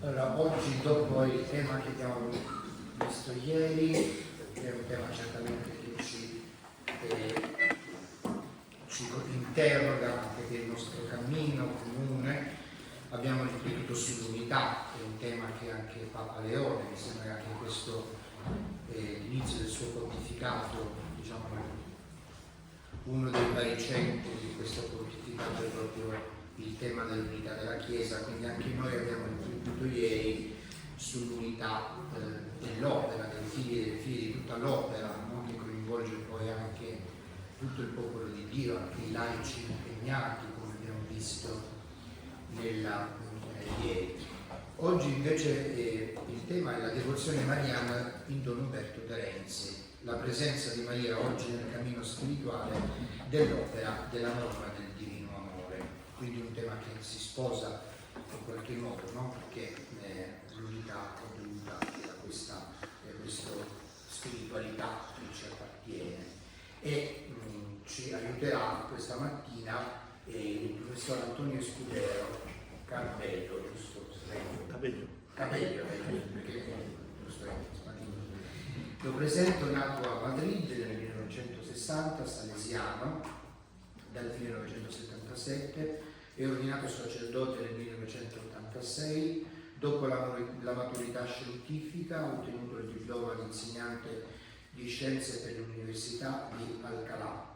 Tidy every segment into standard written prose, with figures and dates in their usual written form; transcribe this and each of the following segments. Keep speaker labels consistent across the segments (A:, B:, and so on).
A: Allora, oggi dopo il tema che abbiamo visto ieri, è un tema certamente che ci interroga anche per il nostro cammino comune. Abbiamo riflettuto sull'unità, che è un tema che anche Papa Leone, mi sembra che in questo inizio del suo pontificato, diciamo, uno dei baricentri di questo pontificato è proprio il tema dell'unità della Chiesa, quindi anche noi abbiamo riflettuto ieri sull'unità dell'opera, dei figli e delle figlie di tutta l'opera, no? Che coinvolge poi anche tutto il popolo di Dio, anche i laici impegnati, come abbiamo visto ieri. Oggi invece il tema è la devozione mariana in Don Umberto Terenzi, la presenza di Maria oggi nel cammino spirituale dell'opera della norma del divino amore. Quindi un tema che si sposa in qualche modo, no? Perché l'unità è dovuta da questa spiritualità che ci appartiene. E ci aiuterà questa mattina il professor Antonio Scudero Cabello, giusto? Cabello, perché lo presento, nato a Madrid nel 1960, salesiano, dal 1977, è ordinato sacerdote nel 1986, dopo la maturità scientifica ha ottenuto il diploma di insegnante di scienze per l'Università di Alcalá.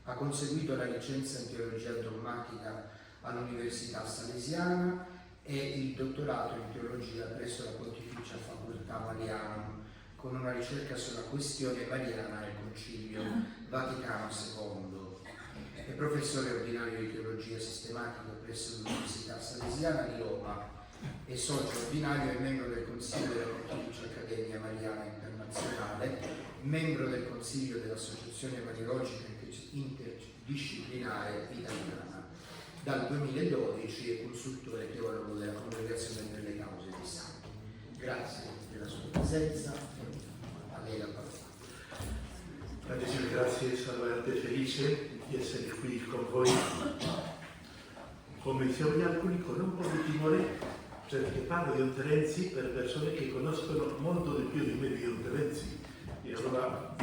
A: Ha conseguito la licenza in teologia dogmatica all'Università Salesiana e il dottorato in teologia presso la Pontificia Facoltà Marianum, con una ricerca sulla questione mariana nel Concilio Vaticano II. È professore ordinario di teologia sistematica presso l'Università Salesiana di Roma e socio ordinario e membro del Consiglio della Pontificia Accademia Mariana Internazionale, membro del Consiglio dell'Associazione Mariologica Interdisciplinare Italiana. Dal 2012 è consultore teologo della Congregazione delle Cause dei Santi. Grazie della sua presenza. A lei la parola.
B: Tantissime grazie, sono veramente felice di essere qui con voi. Come dicevano alcuni, con un po' di timore, perché parlo di Don Terenzi per persone che conoscono molto di più di me di Don Terenzi. E allora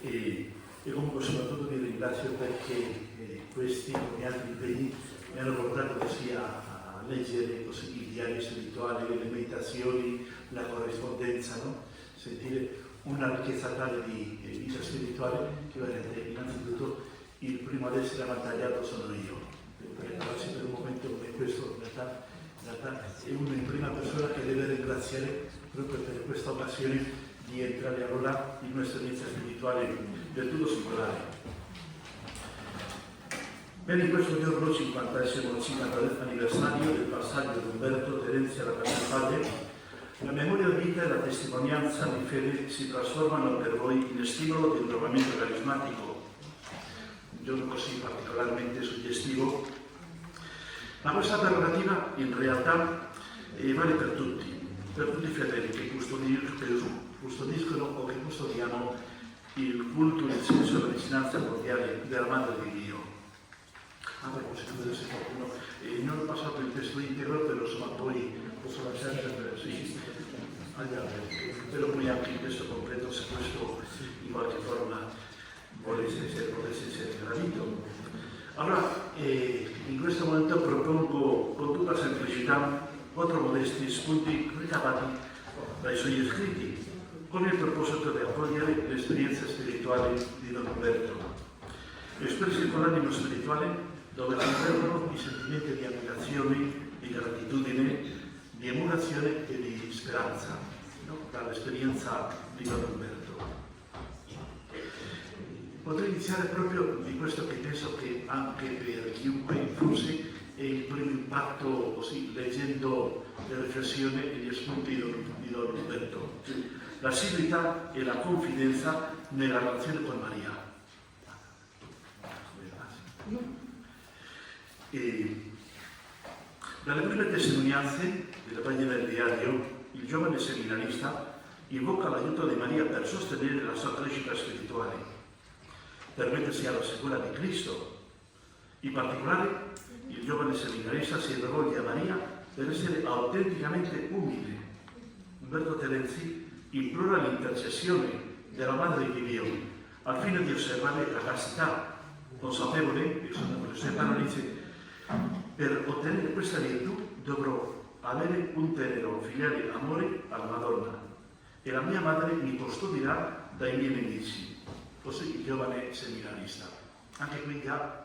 B: e comunque soprattutto vi ringrazio perché questi come altri impegni mi hanno portato così a leggere così il diario spirituale, le meditazioni, la corrispondenza, no? Sentire una ricchezza tale di vita spirituale che veramente innanzitutto il primo ad essere avvantaggiato sono io. Per un momento come questo in realtà è uno in prima persona che deve ringraziare proprio per questa occasione di entrare allora in un'esperienza spirituale del tutto singolare. Bene, in questo giorno 50° anniversario del passaggio di Umberto Terenzi alla Padre, la memoria di vita e la testimonianza di fede si trasformano per voi in stimolo di un rinnovamento carismatico, un giorno così particolarmente suggestivo, ma questa prerogativa in realtà vale per tutti i fedeli che custodiscono o che custodiamo il culto, il senso e la vicinanza cordiale della Madre di Dio. A proposito di qualcuno, non ho passato il testo integro, però insomma poi posso lasciare per agli altri, però poi anche il testo completo se questo in qualche forma potesse essere gradito. Allora, in questo momento propongo con tutta semplicità 4 modesti spunti ricavati dai suoi scritti, con il proposito di accogliere l'esperienza spirituale di Don Umberto, espressi con l'animo spirituale dove si perdono i sentimenti di ammirazione, di gratitudine, di emulazione e di speranza, no? Dall'esperienza di Don Umberto. Potrei iniziare proprio di questo che penso che anche per chiunque forse è il primo impatto, così leggendo le riflessioni e gli spunti di Don Umberto. L'assiduità e la confidenza nella relazione con Maria. Dalle prime testimonianze della pagina del diario, il giovane seminarista invoca l'aiuto di Maria per sostenere la sua crescita spirituale, per mettersi alla sicura di Cristo. In particolare, il giovane seminarista si rivolge a Maria per essere autenticamente umile. Umberto Terenzi implora l'intercessione della Madre di Dio al fine di osservare la castità, consapevole, e sono queste parole, dice, per ottenere questa virtù dovrò avere un tenero filiale amore alla Madonna e la mia madre mi custodirà dai miei nemici. Così il giovane seminarista. Anche qui ha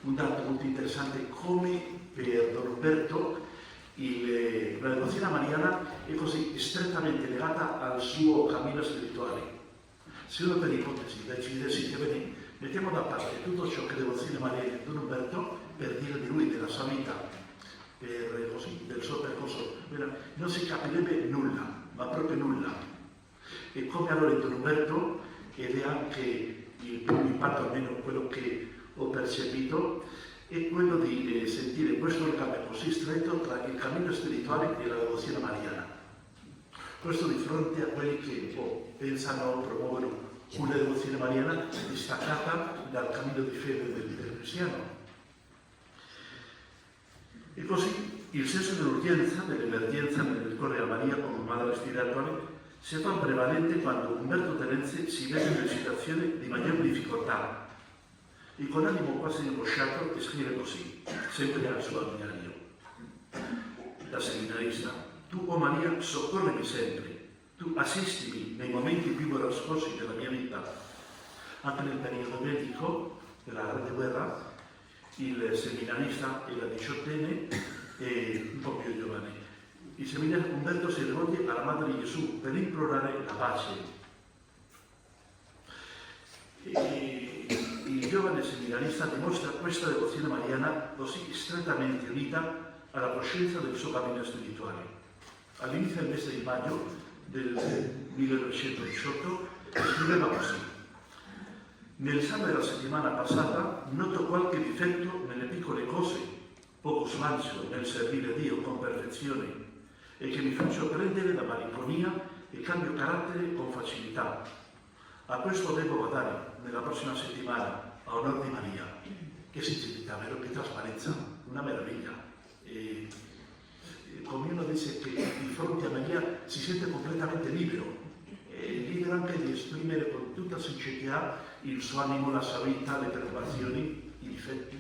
B: un dato molto interessante, come per Don Umberto la devozione mariana è così strettamente legata al suo cammino spirituale. Se uno per ipotesi decide, sì, che mettiamo da parte tutto ciò che devozione mariana di Don Umberto per dire di lui, della sua vita, del suo percorso, non si capirebbe nulla, ma proprio nulla. E come allora Don Umberto, ed è anche il primo impatto, almeno quello che ho percepito, è quello di sentire questo legame così stretto tra il cammino spirituale e la devozione mariana. Questo di fronte a quelli che pensano, promuovono una devozione mariana distaccata dal cammino di fede del cristiano. E così il senso dell'urgenza, dell'emergenza nel ricorrere a Maria come madre spirituale si fa prevalente quando Umberto Terenzi si vede in una situazione di maggior difficoltà e con animo quasi angosciato scrive così, sempre al suo diario. Da seminarista: tu, o Maria, soccorrimi sempre, tu assistimi nei momenti più borrascosi della mia vita. Anche nel periodo medico della Grande Guerra, il seminarista era 18enne e un po' più giovane. Il seminarista Umberto si rivolge alla Madre di Gesù per implorare la pace. Il giovane seminarista dimostra questa devozione mariana così strettamente unita alla coscienza del suo cammino spirituale. All'inizio del mese di maggio del 1918 scriveva così: nell'esame della settimana passata noto qualche difetto nelle piccole cose, poco slancio nel servire Dio con perfezione e che mi faccio prendere da malinconia e cambio carattere con facilità. A questo devo badare nella prossima settimana, a onor di Maria. Che sincerità, vero? Che trasparenza, una meraviglia. Come uno dice che di fronte a Maria si sente completamente libero, libero anche di esprimere con tutta sincerità il suo animo, la sua vita, le preoccupazioni, i difetti.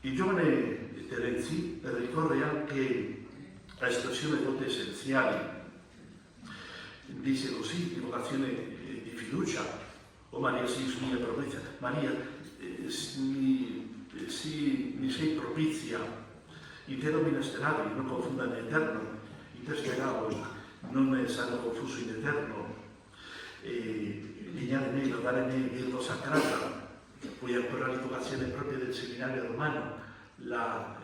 B: Il giovane Terenzi ricorre anche a espressioni molto essenziali. Dice così, di vocazione di fiducia: o Maria, si mia propizia, Maria, mi sei propizia, in te minesterabili, non confunda in eterno, in te speravo, non sarò confuso in eterno, lignare me, lodare me, virgo sacrata. Poi ancora l'invocazione propria del seminario romano, la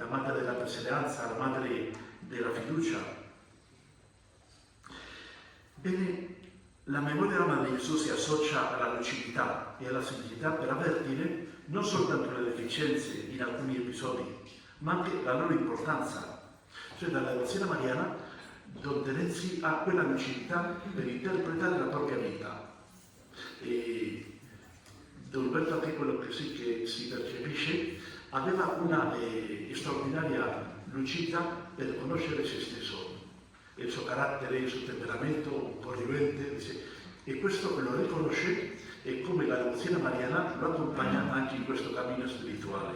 B: madre della perseveranza, la madre della fiducia. Bene, la memoria della Madre di Gesù si associa alla lucidità e alla semplicità per avvertire non soltanto le deficienze in alcuni episodi, ma anche la loro importanza. Cioè, dalla devozione mariana, Don Terenzi ha quella lucidità per interpretare la propria vita. E Don Umberto, anche quello che si percepisce, aveva una straordinaria lucidità per conoscere se stesso, il suo carattere, il suo temperamento un po' rilevante, e questo lo riconosce, e come la devozione mariana lo accompagna anche in questo cammino spirituale.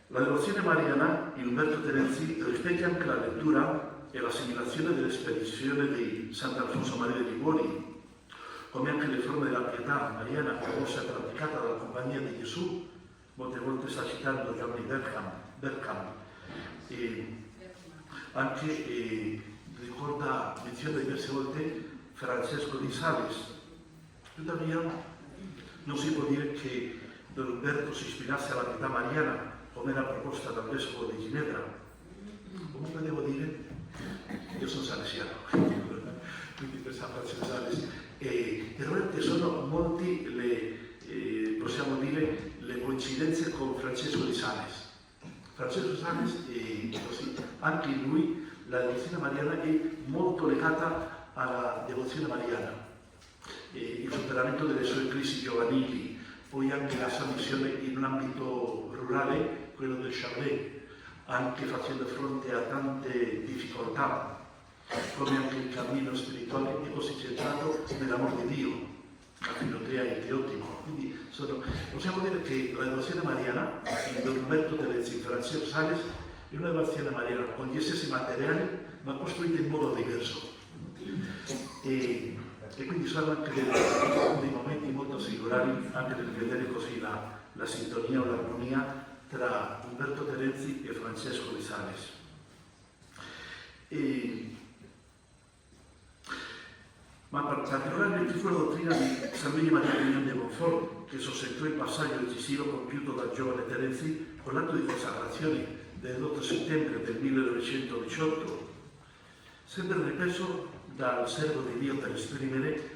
B: La devozione mariana in Umberto Terenzi rispecchia anche la lettura e l'assimilazione delle spedizioni di Sant'Alfonso Maria de Liguori, come anche le forme della pietà mariana promossa e praticata dalla Compagnia di Gesù. Molte volte sta citando Giovanni Berkham, e anche ricorda, menziona diverse volte Francesco di Sales. Tuttavia non si può dire che Don Umberto si ispirasse alla pietà mariana come era proposta dal vescovo di Ginevra. Comunque devo dire, io sono salesiano, quindi per San Francesco di Sales, e veramente sono molti possiamo dire, le coincidenze con Francesco di Sales. Francesco di Sales, così, anche in lui la devozione mariana è molto legata alla devozione mariana. Il superamento delle sue crisi giovanili, poi anche la sua missione in un ambito rurale, quello del Chablais, anche facendo fronte a tante difficoltà, come anche il cammino spirituale è così centrato nell'amore di Dio, la filotrea e teotimo. Quindi possiamo dire che la devozione mariana in Don Umberto Terenzio e Francesco Sales è una devozione mariana con gli stessi materiali, ma costruita in modo diverso. E quindi sono anche dei momenti molto singolari, anche per vedere così la sintonia o l'armonia tra Umberto Terenzio e Francesco di Sales. Ma particolarmente fu la dottrina di San Luigi Maria Grignon de Montfort, che sostentò il passaggio decisivo compiuto dal giovane Terenzio con l'atto di consacrazione dell'8 settembre del 1918, sempre ripreso dal servo di Dio per esprimere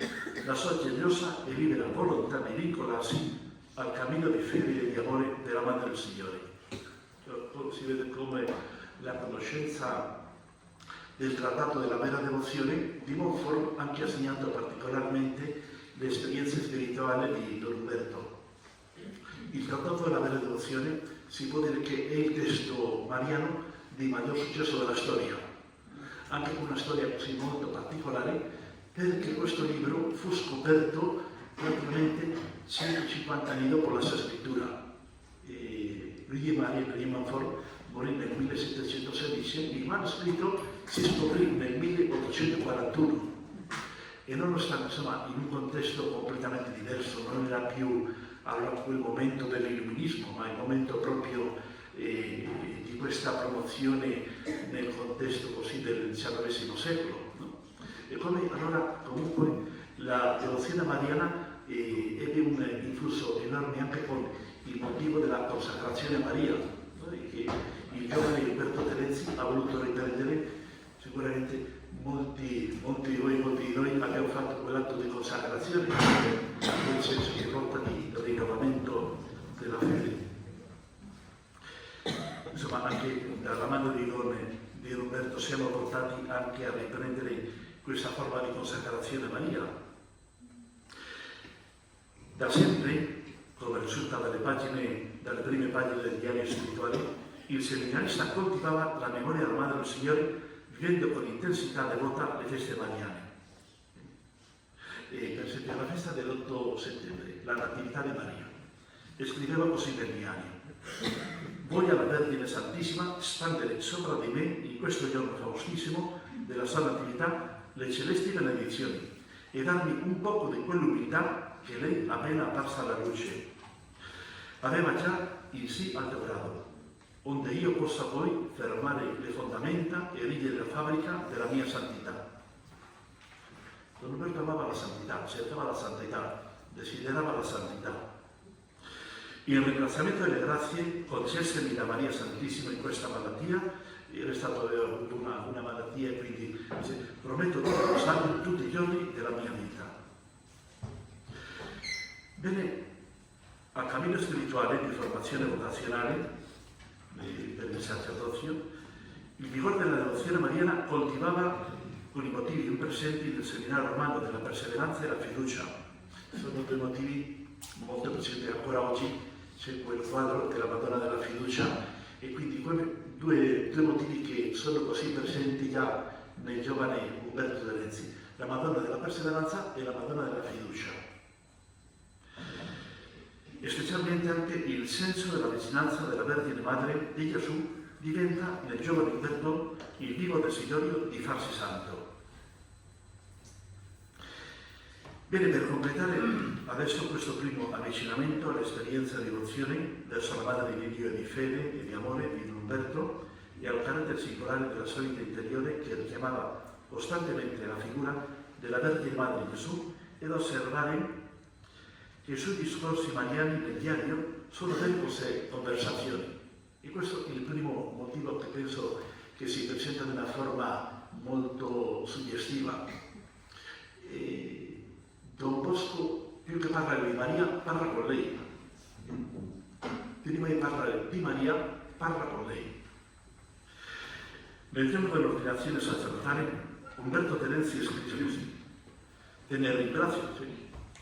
B: la sua generosa e libera volontà di vincolarsi al cammino di fede e di amore della Madre del Signore. Si vede come la conoscenza del Trattato della vera devozione di Montfort anche ha segnato particolarmente l'esperienza spirituale di Don Umberto. Il Trattato della vera devozione si può dire che è il testo mariano di maggior successo della storia, anche con una storia così molto particolare, perché questo libro fu scoperto praticamente 150 anni dopo la sua scrittura. Luigi Maria Grignon de Montfort morì nel 1716, il manoscritto si scoprì nel 1841 e nonostante, insomma, in un contesto completamente diverso, non era più a quel momento dell'illuminismo, ma il momento proprio di questa promozione nel contesto così del XIX secolo. No? E come allora comunque la devozione mariana ebbe un influsso enorme anche con il motivo della consacrazione a Maria, no? Che il giovane Umberto Terenzio ha voluto riprendere. Sicuramente molti di noi abbiamo fatto quell'atto di consacrazione, nel senso che porta di rinnovamento della fede. Insomma, anche dalla mano di Umberto siamo portati anche a riprendere questa forma di consacrazione a Maria. Da sempre, come risulta dalle prime pagine del diario spirituale, il seminarista coltivava la memoria della Madre del Signore vivendo con intensità devota le feste mariane. Per esempio la festa dell'8 settembre, la Natività di Maria, e scriveva così per gli anni: voglio alla Vergine Santissima spandere sopra di me in questo giorno faustissimo della sua Natività le celesti benedizioni e darmi un poco di quell'umiltà che lei appena apparsa alla luce aveva già in sì alto grado, onde io possa poi fermare le fondamenta e erigere la fabbrica della mia santità. Don Umberto amava la santità, cercava la santità, desiderava la santità. In ringraziamento delle grazie concessemi da Maria Santissima in questa malattia, era stato avuto una malattia e quindi dice, prometto di riposarmi tutti i giorni della mia vita. Bene, al cammino spirituale di formazione vocazionale per il sacerdozio, il vigore della devozione mariana coltivava con i motivi più presenti del seminario romano della perseveranza e la fiducia. Sono due motivi molto presenti ancora oggi, c'è quel quadro della Madonna della fiducia e quindi due motivi che sono così presenti già nel giovane Umberto Terenzio, la Madonna della perseveranza e la Madonna della fiducia. E specialmente anche il senso della vicinanza della Vergine Madre di Gesù diventa nel giovane Umberto il vivo desiderio di farsi santo. Bene, per completare adesso questo primo avvicinamento all'esperienza di devozione verso la Madre di Dio e di fede e di amore di Umberto e al carattere singolare della sua vita interiore che richiamava costantemente la figura della Vergine Madre di Gesù ed osservare che i suoi discorsi mariani nel diario sono delle conversazioni. E questo è il primo motivo che penso che si presenta in una forma molto suggestiva. Don Bosco, più che parlare di Maria, parla con lei. Prima di parlare di Maria, parla con lei. Nel tempo dell'ordinazione sacerdotale, Umberto Terenzio scrisse così: te ne ringrazio,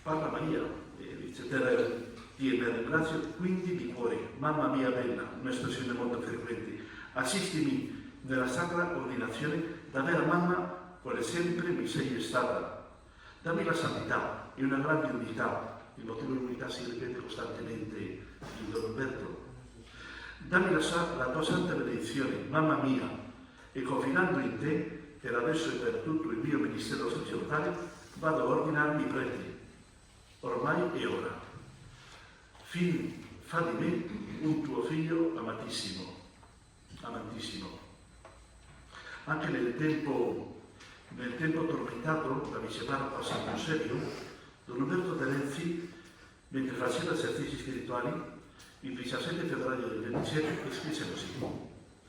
B: parla Maria, dice, Ti ringrazio quindi di cuore. Mamma mia bella, un'espressione molto frequente, assistimi nella sacra ordinazione da vera mamma quale sempre mi sei stata. Dammi la santità e una grande umiltà. Il motivo di umiltà si ripete costantemente in Don Umberto. Dammi la tua santa benedizione, mamma mia, e confidando in te, che adesso e per tutto il mio ministero sacerdotale, vado a ordinarmi prete. Ormai è ora. Fa di me un tuo figlio amatissimo, amatissimo. Anche nel tempo tormentato da viceparroco a San Eusebio, Don Umberto Terenzi, mentre faceva esercizi spirituali, il 17 febbraio del 27 scrisse così: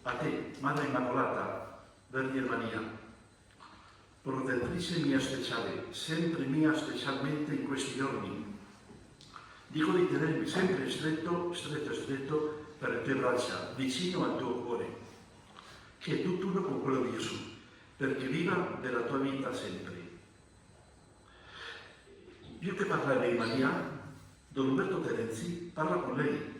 B: a te, Madre Immacolata, Vergine Maria, protettrice mia speciale, sempre mia specialmente in questi giorni, dico di tenermi sempre stretto per le tue braccia, vicino al tuo cuore, che è tutt'uno con quello di Gesù, perché viva della tua vita sempre. Più che parlare di Maria, Don Umberto Terenzi parla con lei.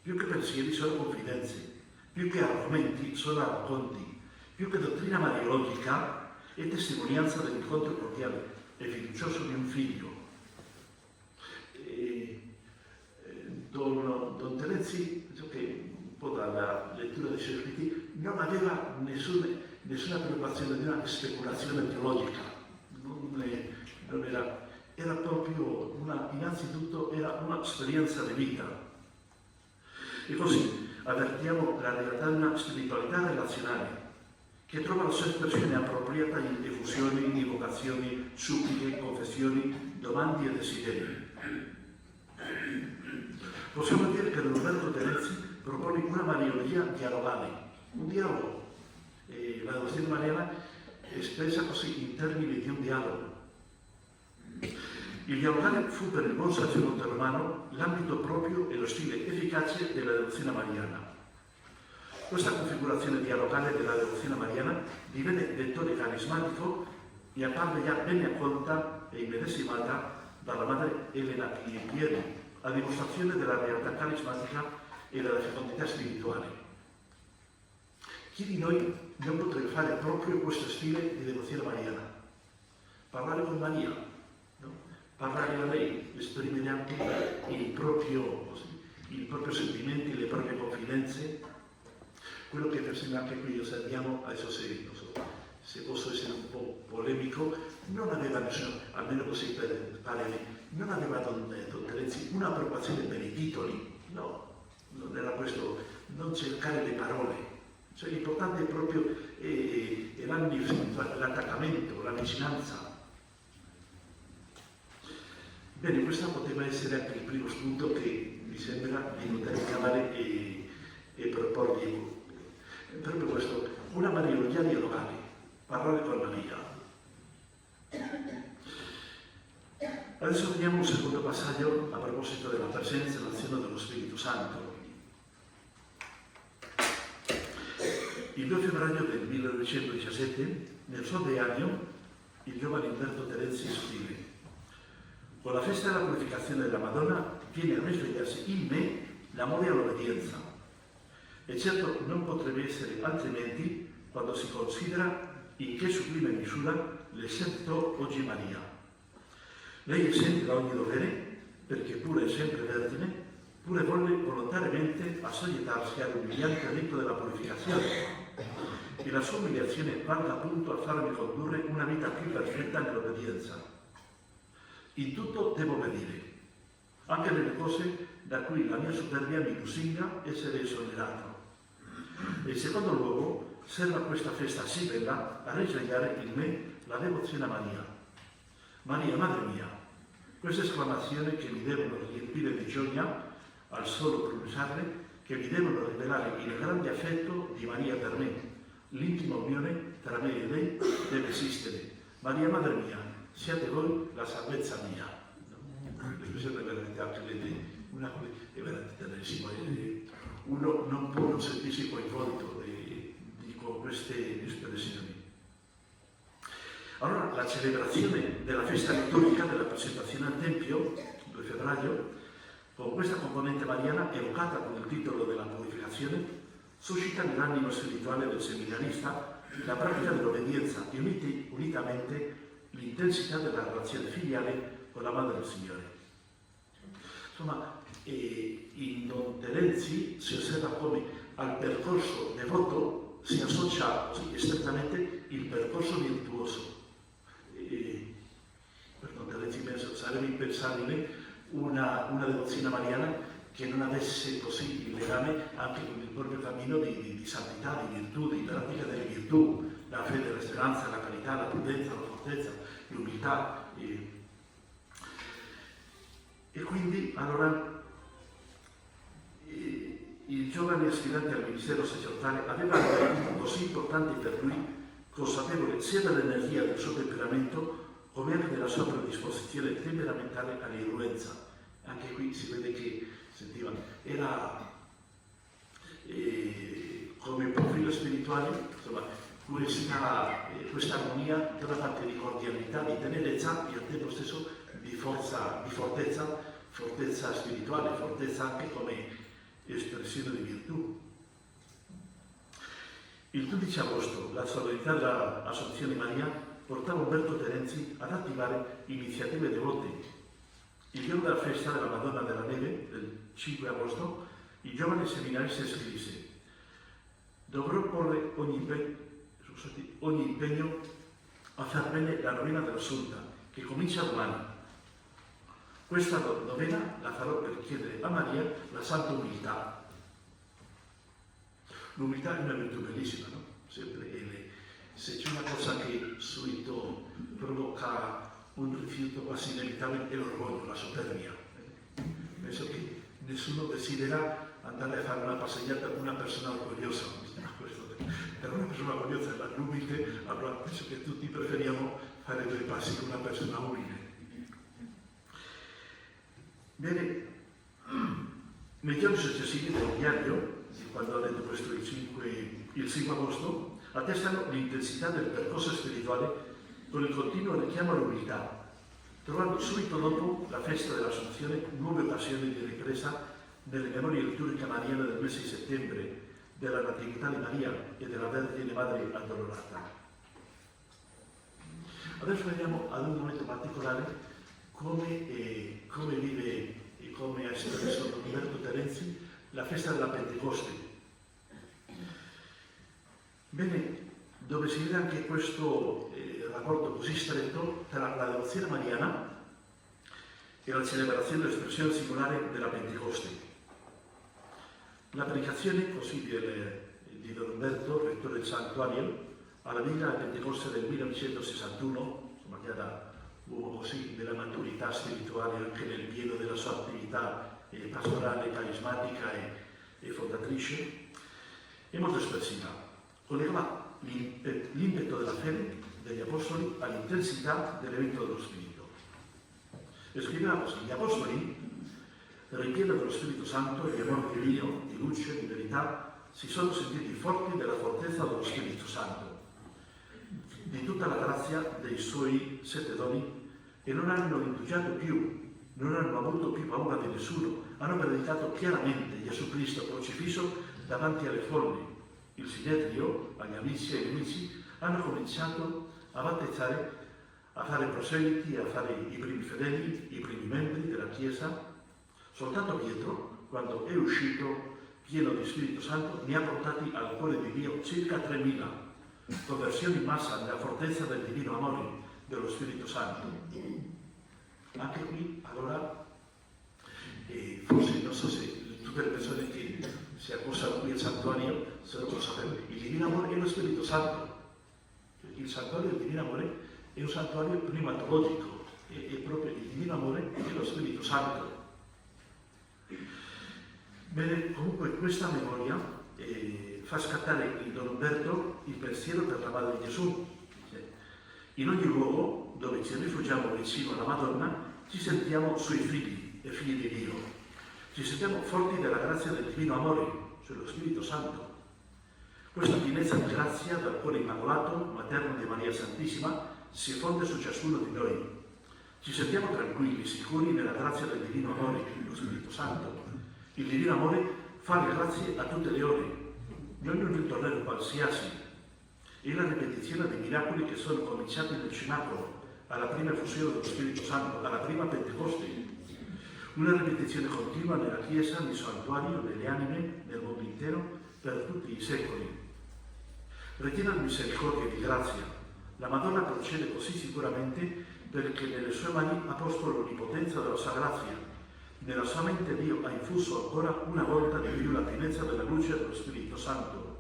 B: Più che pensieri sono confidenze, più che argomenti sono racconti, più che dottrina mariologica è testimonianza dell'incontro cordiale e fiducioso di un figlio. Don Terenzi, che un po' dalla lettura dei suoi scritti, non aveva nessuna preoccupazione di una speculazione teologica, era proprio innanzitutto era un'esperienza di vita. E così avvertiamo la realtà di una spiritualità relazionale che trova la sua espressione appropriata in effusioni, invocazioni, suppliche, confessioni, domande e desideri. Possiamo dire che Don Umberto Terenzi propone una mariologia dialogale, un dialogo. La devozione mariana è espressa così in termini di un dialogo. Il dialogare fu per il buon sacerdote romano l'ambito proprio e lo stile efficace della devozione mariana. Questa configurazione dialogale della devozione mariana divenne vettore carismatico e apparve già ben accolta e immedesimata dalla madre Elena Pieri, a dimostrazione della realtà carismatica e della fecondità spirituale. Chi di noi non potrebbe fare proprio questo stile di devozione mariana? Parlare con Maria, no? Parlare a lei, esprimere anche il proprio sentimenti, le proprie confidenze. Quello che per esempio anche qui osserviamo, adesso se posso essere un po' polemico, non aveva nessuno, almeno così pare a me, non aveva Don Terenzi una preoccupazione per i titoli, no, non era questo, non cercare le parole, cioè l'importante è proprio l'attaccamento, la vicinanza. Bene, questo poteva essere anche il primo spunto che mi sembra di poter chiamare e proporvi. Proprio questo, una mariologia dialogale, parlare con Maria. Adesso vediamo un secondo passaggio a proposito della presenza e l'azione dello Spirito Santo. Il 2 febbraio del 1917, nel suo diario, il giovane Umberto Terenzi scrive: con la festa della purificazione della Madonna viene a risvegliarsi in me l'amore all'obbedienza. E certo non potrebbe essere altrimenti quando si considera in che sublime misura le sento oggi Maria. Lei è sempre da ogni dovere, perché pure è sempre vergine, pure volle volontariamente assoggettarsi all'umiliante rito della purificazione. E la sua umiliazione valga appunto a farmi condurre una vita più perfetta nell'obbedienza. In tutto devo obbedire, anche nelle cose da cui la mia superbia mi lusinga essere esonerato. E in secondo luogo, serve a questa festa sì bella a risvegliare in me la devozione a Maria. Maria, Madre mia, queste esclamazioni che mi devono riempire di gioia al solo pronunciarle, che mi devono rivelare il grande affetto di Maria per me. L'intima unione tra me e lei deve esistere. Maria, Madre mia, siate voi la salvezza mia. L'espressione è veramente anche è veramente tenderissima. Uno non può non sentirsi coinvolto con queste espressioni. Allora, la celebrazione della festa liturgica della presentazione al Tempio, 2 febbraio, Con questa componente mariana, evocata con il titolo della purificazione, suscita nell'animo spirituale del seminarista la pratica dell'obbedienza e unitamente l'intensità della relazione filiale con la Madre del Signore. Insomma, in Don Terenzi si osserva come al percorso devoto si associa così strettamente il percorso virtuoso. Per Don Terenzi penso sarebbe impensabile una devozione mariana che non avesse così il legame anche con il proprio cammino di santità, di virtù, di pratica delle virtù, la fede, la speranza, la carità, la prudenza, la fortezza, l'umiltà. E quindi allora il giovane aspirante al ministero sacerdotale aveva un punto così importante per lui, consapevole sia dell'energia del suo temperamento come anche della sua predisposizione temperamentale all'irruenza. Anche qui si vede che sentiva, era come profilo spirituale, insomma, questa armonia da una parte di cordialità, di tenerezza e al tempo stesso di forza, di fortezza spirituale, fortezza anche come espressione di virtù. Il 12 agosto, la solennità dell'Assunzione di Maria portava Umberto Terenzi ad attivare iniziative devote. Il giorno della festa della Madonna della Neve, del 5 agosto, il giovane seminarista scrisse: dovrò porre ogni impegno a far bene la novena dell'Assunta, che comincia domani. Questa novena la farò per chiedere a Maria la santa umiltà. L'umiltà è una virtù bellissima, no? Sempre se c'è una cosa che subito provoca un rifiuto quasi inevitabile è l'orgoglio, la superbia. Penso che nessuno desidera andare a fare una passeggiata con una persona orgogliosa. Per una persona orgogliosa è l'umile, allora penso che tutti preferiamo fare 2 passi con una persona umile. Bene, nei giorni successivi del diario, quando ha detto questo il 5 agosto, attestano l'intensità del percorso spirituale con il continuo richiamo all'umiltà, trovando subito dopo la festa dell'Assunzione nuove occasioni di ripresa nelle memorie liturgiche mariane del mese di settembre, della Natività di Maria e della Vergine Madre Addolorata. Adesso vediamo ad un momento particolare come vive e come ha espresso Don Umberto Terenzi la festa della Pentecoste. Bene, dove si vede anche questo rapporto così stretto tra la devozione mariana e la celebrazione dell'espressione singolare della Pentecoste. La predicazione così di Don Umberto, rettore del santuario, alla viglia della Pentecoste del 1961, insomma già da uomo così della maturità spirituale anche nel pieno della sua attività pastorale, carismatica e fondatrice, è molto espressiva. Collegava l'impeto della fede degli apostoli all'intensità dell'evento dello Spirito. E scriveva così: gli apostoli, ripieni dello Spirito Santo e di amore divino, di luce, di verità, si sono sentiti forti della fortezza dello Spirito Santo, di tutta la grazia dei suoi 7 doni, e non hanno indugiato più, non hanno avuto più paura di nessuno, hanno predicato chiaramente Gesù Cristo crocifisso davanti alle folle. Il Sinedrio, agli amici e ai nemici, hanno cominciato a battezzare, a fare proseliti, a fare i primi fedeli, i primi membri della Chiesa. Soltanto Pietro, quando è uscito pieno di Spirito Santo, ne ha portati al cuore di Dio circa 3.000, conversioni in massa nella fortezza del divino amore dello Spirito Santo. Anche qui, allora, forse non so se tutte le persone che si accostano qui al santuario se lo sapevano, il divino amore è lo Spirito Santo. Il santuario del divino amore è un santuario pneumatologico, è proprio il divino amore è lo Spirito Santo. Bene, comunque questa memoria fa scattare in Don Umberto il pensiero per la Madre di Gesù. In ogni luogo dove ci rifugiamo vicino alla Madonna ci sentiamo suoi figli e figli di Dio. Ci sentiamo forti della grazia del divino amore, cioè lo Spirito Santo. Questa pienezza di grazia dal cuore immacolato, materno di Maria Santissima, si fonde su ciascuno di noi. Ci sentiamo tranquilli, sicuri nella grazia del divino amore, lo Spirito Santo. Il Divino Amore fa le grazie a tutte le ore, non in un ritornello qualsiasi. È la ripetizione dei miracoli che sono cominciati nel cenacolo, alla prima effusione dello Spirito Santo, alla prima Pentecoste. Una ripetizione continua nella Chiesa, nel santuario, nelle anime, nel mondo intero, per tutti i secoli. Richieda di misericordia e di grazia. La Madonna procede così sicuramente perché nelle sue mani ha posto l'onnipotenza della sua grazia. Nella sua mente Dio ha infuso ancora una volta di più la pienezza della luce dello Spirito Santo.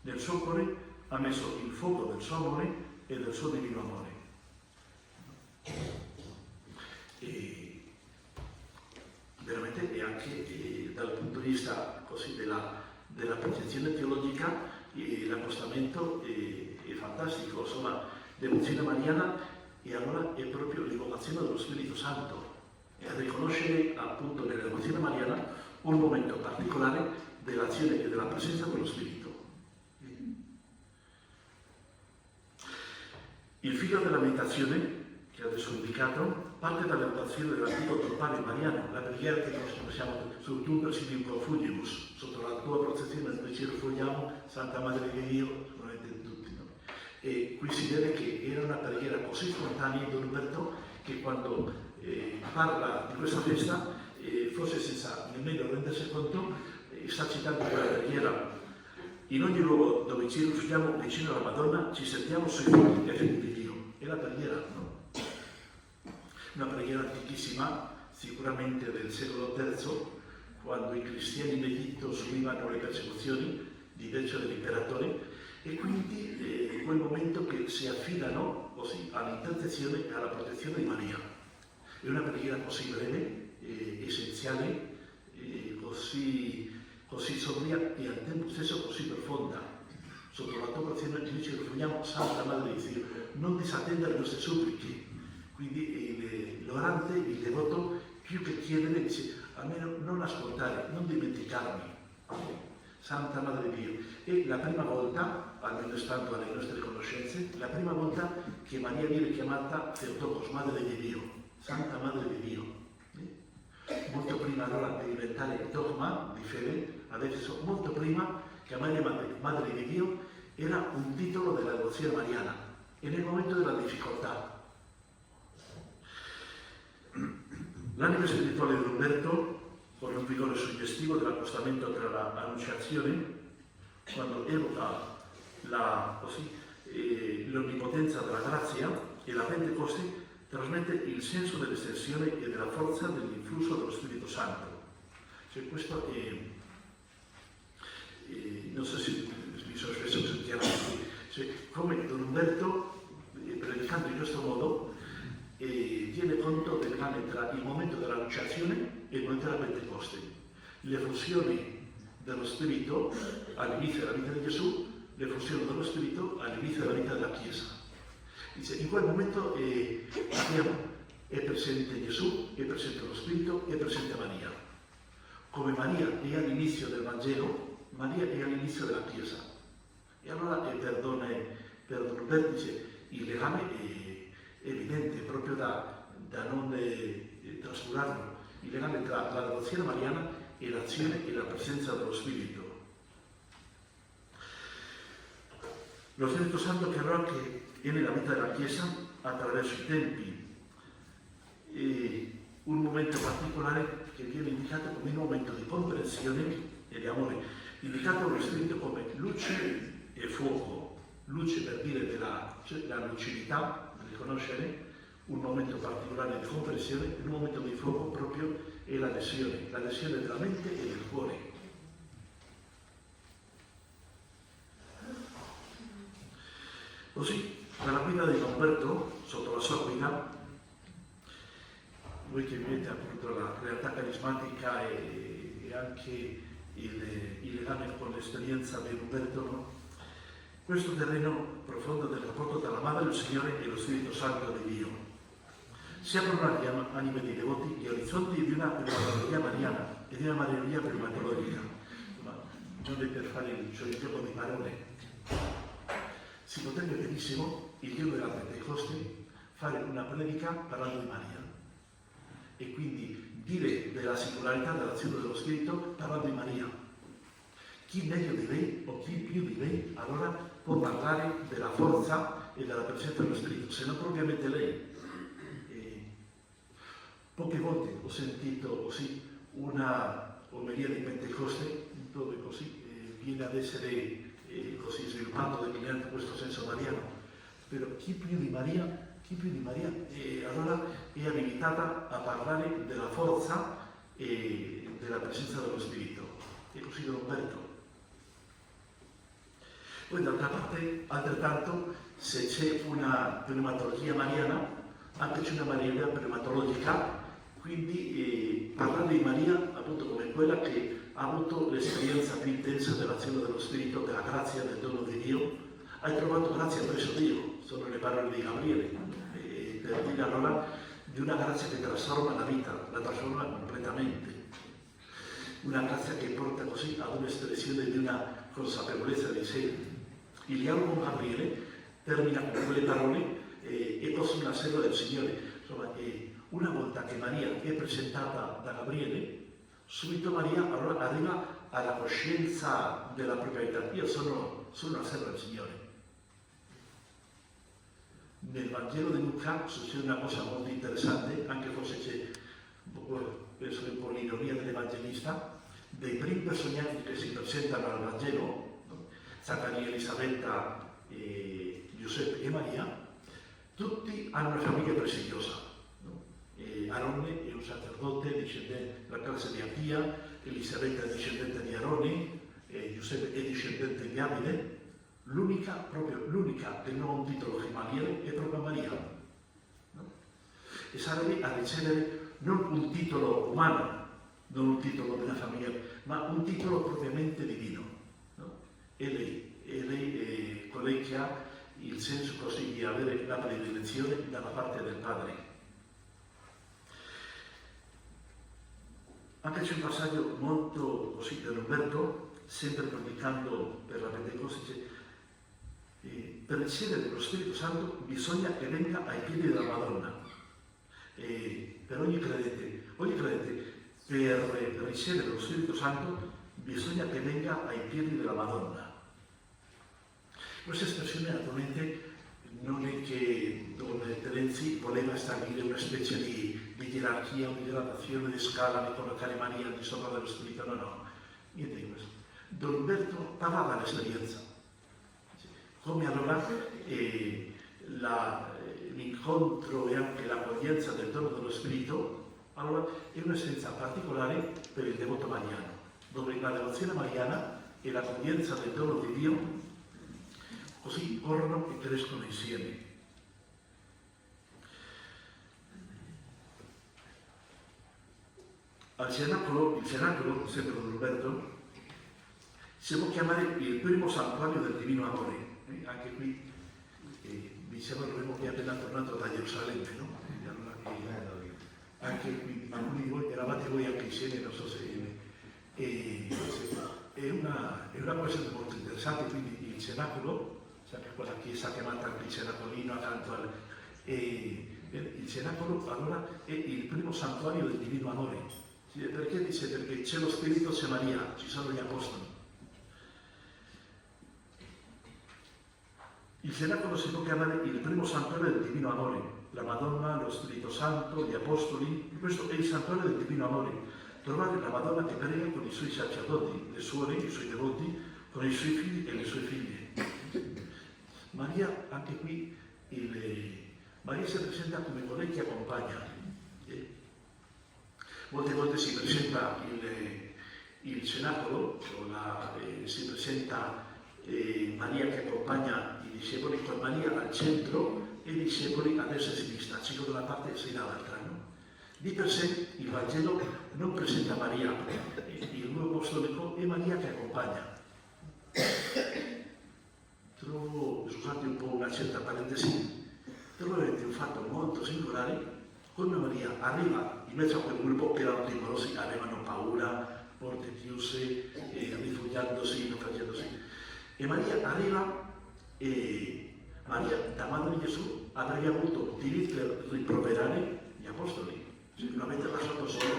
B: Nel suo cuore ha messo il fuoco del suo amore e del suo divino amore. E veramente, e anche dal punto di vista così della percezione teologica, l'accostamento è fantastico. Insomma, devozione mariana e allora è proprio l'invocazione dello Spirito Santo, e a riconoscere appunto nella devozione mariana un momento particolare dell'azione e della presenza dello Spirito. Il filo della meditazione che adesso ho indicato parte dall'evocazione dell'antico torpare mariano, la preghiera che noi possiamo sottundersi di un confugimus, sotto la tua protezione noi ci rifugiamo, Santa Madre di Dio, sicuramente tutti, no? E qui si vede che era una preghiera così spontanea di Don Umberto che quando parla di questa festa, forse senza nemmeno rendersi conto, sta citando quella preghiera. In ogni luogo dove ci rifugiamo vicino alla Madonna ci sentiamo sicuri e figli di Dio. È la preghiera, no? Una preghiera antichissima, sicuramente del secolo III, quando i cristiani in Egitto subivano le persecuzioni di Decio dell'imperatore, e quindi quel momento che si affidano così all'intercessione e alla protezione di Maria. È una preghiera così breve, essenziale, così sobria e al tempo stesso così profonda. Sotto la tua protezione noi ci rifugiamo, Santa Madre di Dio, non disattendere le nostre suppliche. Quindi l'orante, il devoto, più che chiedere, dice almeno non ascoltare, non dimenticarmi. Santa Madre di Dio. È la prima volta, almeno stando alle nostre conoscenze, la prima volta che Maria viene chiamata Theotokos, Madre di Dio, Santa Madre di Dio. Molto prima allora di diventare dogma di fede, adesso molto prima chiamare Madre di Dio era un titolo della devozione mariana e nel momento della difficoltà. L'anima spirituale di Umberto, con un vigore suggestivo dell'accostamento tra l'Annunciazione, quando evoca l'onnipotenza della grazia e la Pentecoste, trasmette il senso dell'estensione e della forza dell'influsso dello Spirito Santo. Cioè, questo non so se mi sono spesso sentito cioè, come Don Umberto, predicando in questo modo, tiene conto del legame tra il momento dell'annunciazione e il momento della Pentecoste. Le funzioni dello Spirito all'inizio della vita di Gesù, le funzioni dello Spirito all'inizio della vita della Chiesa. Dice, in quel momento è presente Gesù, è presente lo Spirito, è presente Maria. Come Maria è all'inizio del Vangelo, Maria è all'inizio della Chiesa. E allora per Don Umberto dice, il legame è evidente, proprio da non trascurarlo, il legame tra la devozione mariana e l'azione e la presenza dello Spirito. Lo Spirito Santo che allora che è nella vita della Chiesa attraverso i tempi, e un momento particolare che viene indicato come un momento di comprensione e di amore, indicato lo Spirito come luce e fuoco, luce per dire della lucidità, riconoscere un momento particolare di comprensione, un momento di fuoco proprio è l'adesione della mente e del cuore. Così, dalla guida di Umberto, sotto la sua guida, voi che vedete appunto la realtà carismatica e anche il legame con l'esperienza di Umberto, no? Questo terreno profondo del rapporto tra la Madre del Signore e lo Spirito Santo di Dio si aprono alle anime dei devoti gli orizzonti di una primavera mariana e di una marineria primatologica. Ma non è per fare il gioco di parole. Si potrebbe benissimo, il giorno della Pentecoste, fare una predica parlando di Maria. E quindi dire della singolarità dell'azione dello Spirito parlando di Maria. Chi meglio di lei o chi più di lei allora può parlare della forza e della presenza dello Spirito, se non propriamente lei. Poche volte ho sentito così una omelia di Pentecoste dove così viene ad essere così sviluppato mediante questo senso mariano, però chi più di Maria allora è abilitata a parlare della forza e della presenza dello Spirito, e così Don Umberto. Poi d'altra parte, altrettanto, se c'è una pneumatologia mariana, anche c'è una Maria pneumatologica, quindi parlare di Maria appunto come quella che ha avuto l'esperienza più intensa dell'azione dello Spirito, della grazia, del dono di Dio. Hai trovato grazia presso Dio, sono le parole di Gabriele, per dire allora di una grazia che trasforma la vita, la trasforma completamente. Una grazia che porta così ad un'espressione di una consapevolezza di sé. Il dialogo con Gabriele termina con quelle parole e così una serva del Signore. Insomma, una volta che Maria è presentata da Gabriele, subito Maria allora arriva alla coscienza della propria vita. Io sono una serva del Signore. Nel Vangelo di Luca succede una cosa molto interessante, anche forse c'è penso un po' l'ironia dell'Evangelista, dei primi personaggi che si presentano al Vangelo, Zaccaria, Elisabetta, Giuseppe e Maria, tutti hanno una famiglia prestigiosa. Aronne è un sacerdote discendente della classe di Abia, Elisabetta è discendente di Arone, Giuseppe è discendente di Davide. L'unica che non ha un titolo femminile è proprio Maria. No? E sarebbe a ricevere non un titolo umano, non un titolo della famiglia, ma un titolo propriamente divino. No? E lei è colei che ha il senso così di avere la predilezione dalla parte del Padre. Anche c'è un passaggio molto così da Umberto, sempre predicando per la Pentecoste, per ricevere lo Spirito Santo bisogna che venga ai piedi della Madonna. Per ogni credente, per ricevere lo Spirito Santo bisogna che venga ai piedi della Madonna. Questa espressione naturalmente non è che Don Terenzi voleva stabilire una specie di gerarchia o di gradazione di scala di collocare Maria al di sopra dello Spirito, no, niente di questo. Don Umberto parlava dell'esperienza. Come allora l'incontro e anche l'accoglienza del dono dello Spirito, allora è un'esperienza particolare per il devoto mariano, dove la devozione mariana e l'accoglienza del dono di Dio così corrono e crescono insieme. Il cenacolo, sempre Don Umberto, si può chiamare il primo santuario del Divino Amore. Anche qui diceva l'uomo che è appena tornato da Gerusalemme, no? Anche qui alcuni di voi eravate voi anche insieme, non so se è una cosa molto interessante. Quindi il cenacolo, sempre quella chiesa chiamata anche il cenacolino accanto al il cenacolo allora è il primo santuario del Divino Amore. Perché dice? Perché c'è lo Spirito, c'è Maria, ci sono gli Apostoli. Il cenacolo si può chiamare il primo santuario del Divino Amore, la Madonna, lo Spirito Santo, gli Apostoli. Questo è il santuario del Divino Amore. Trovare la Madonna che prega con i suoi sacerdoti, le suore, i suoi devoti, con i suoi figli e le sue figlie. Maria, anche qui, Maria si presenta come colei che accompagna. Molte volte si presenta il cenacolo, si presenta Maria che accompagna i discepoli, con Maria al centro e i discepoli a destra e a sinistra, ciò da una parte e dall'altra. No? Di per sé il Vangelo non presenta Maria, il gruppo apostolico è Maria che accompagna. Trovo, scusate un po' una certa parentesi, trovo un fatto molto singolare, come Maria arriva in mezzo a quel gruppo che erano timorosi, avevano paura, porte chiuse, rifugiandosi, non facendosi. E Maria arriva e Maria, da madre di Gesù, avrebbe avuto diritto per rimproverare gli apostoli. Se non avete lasciato solo,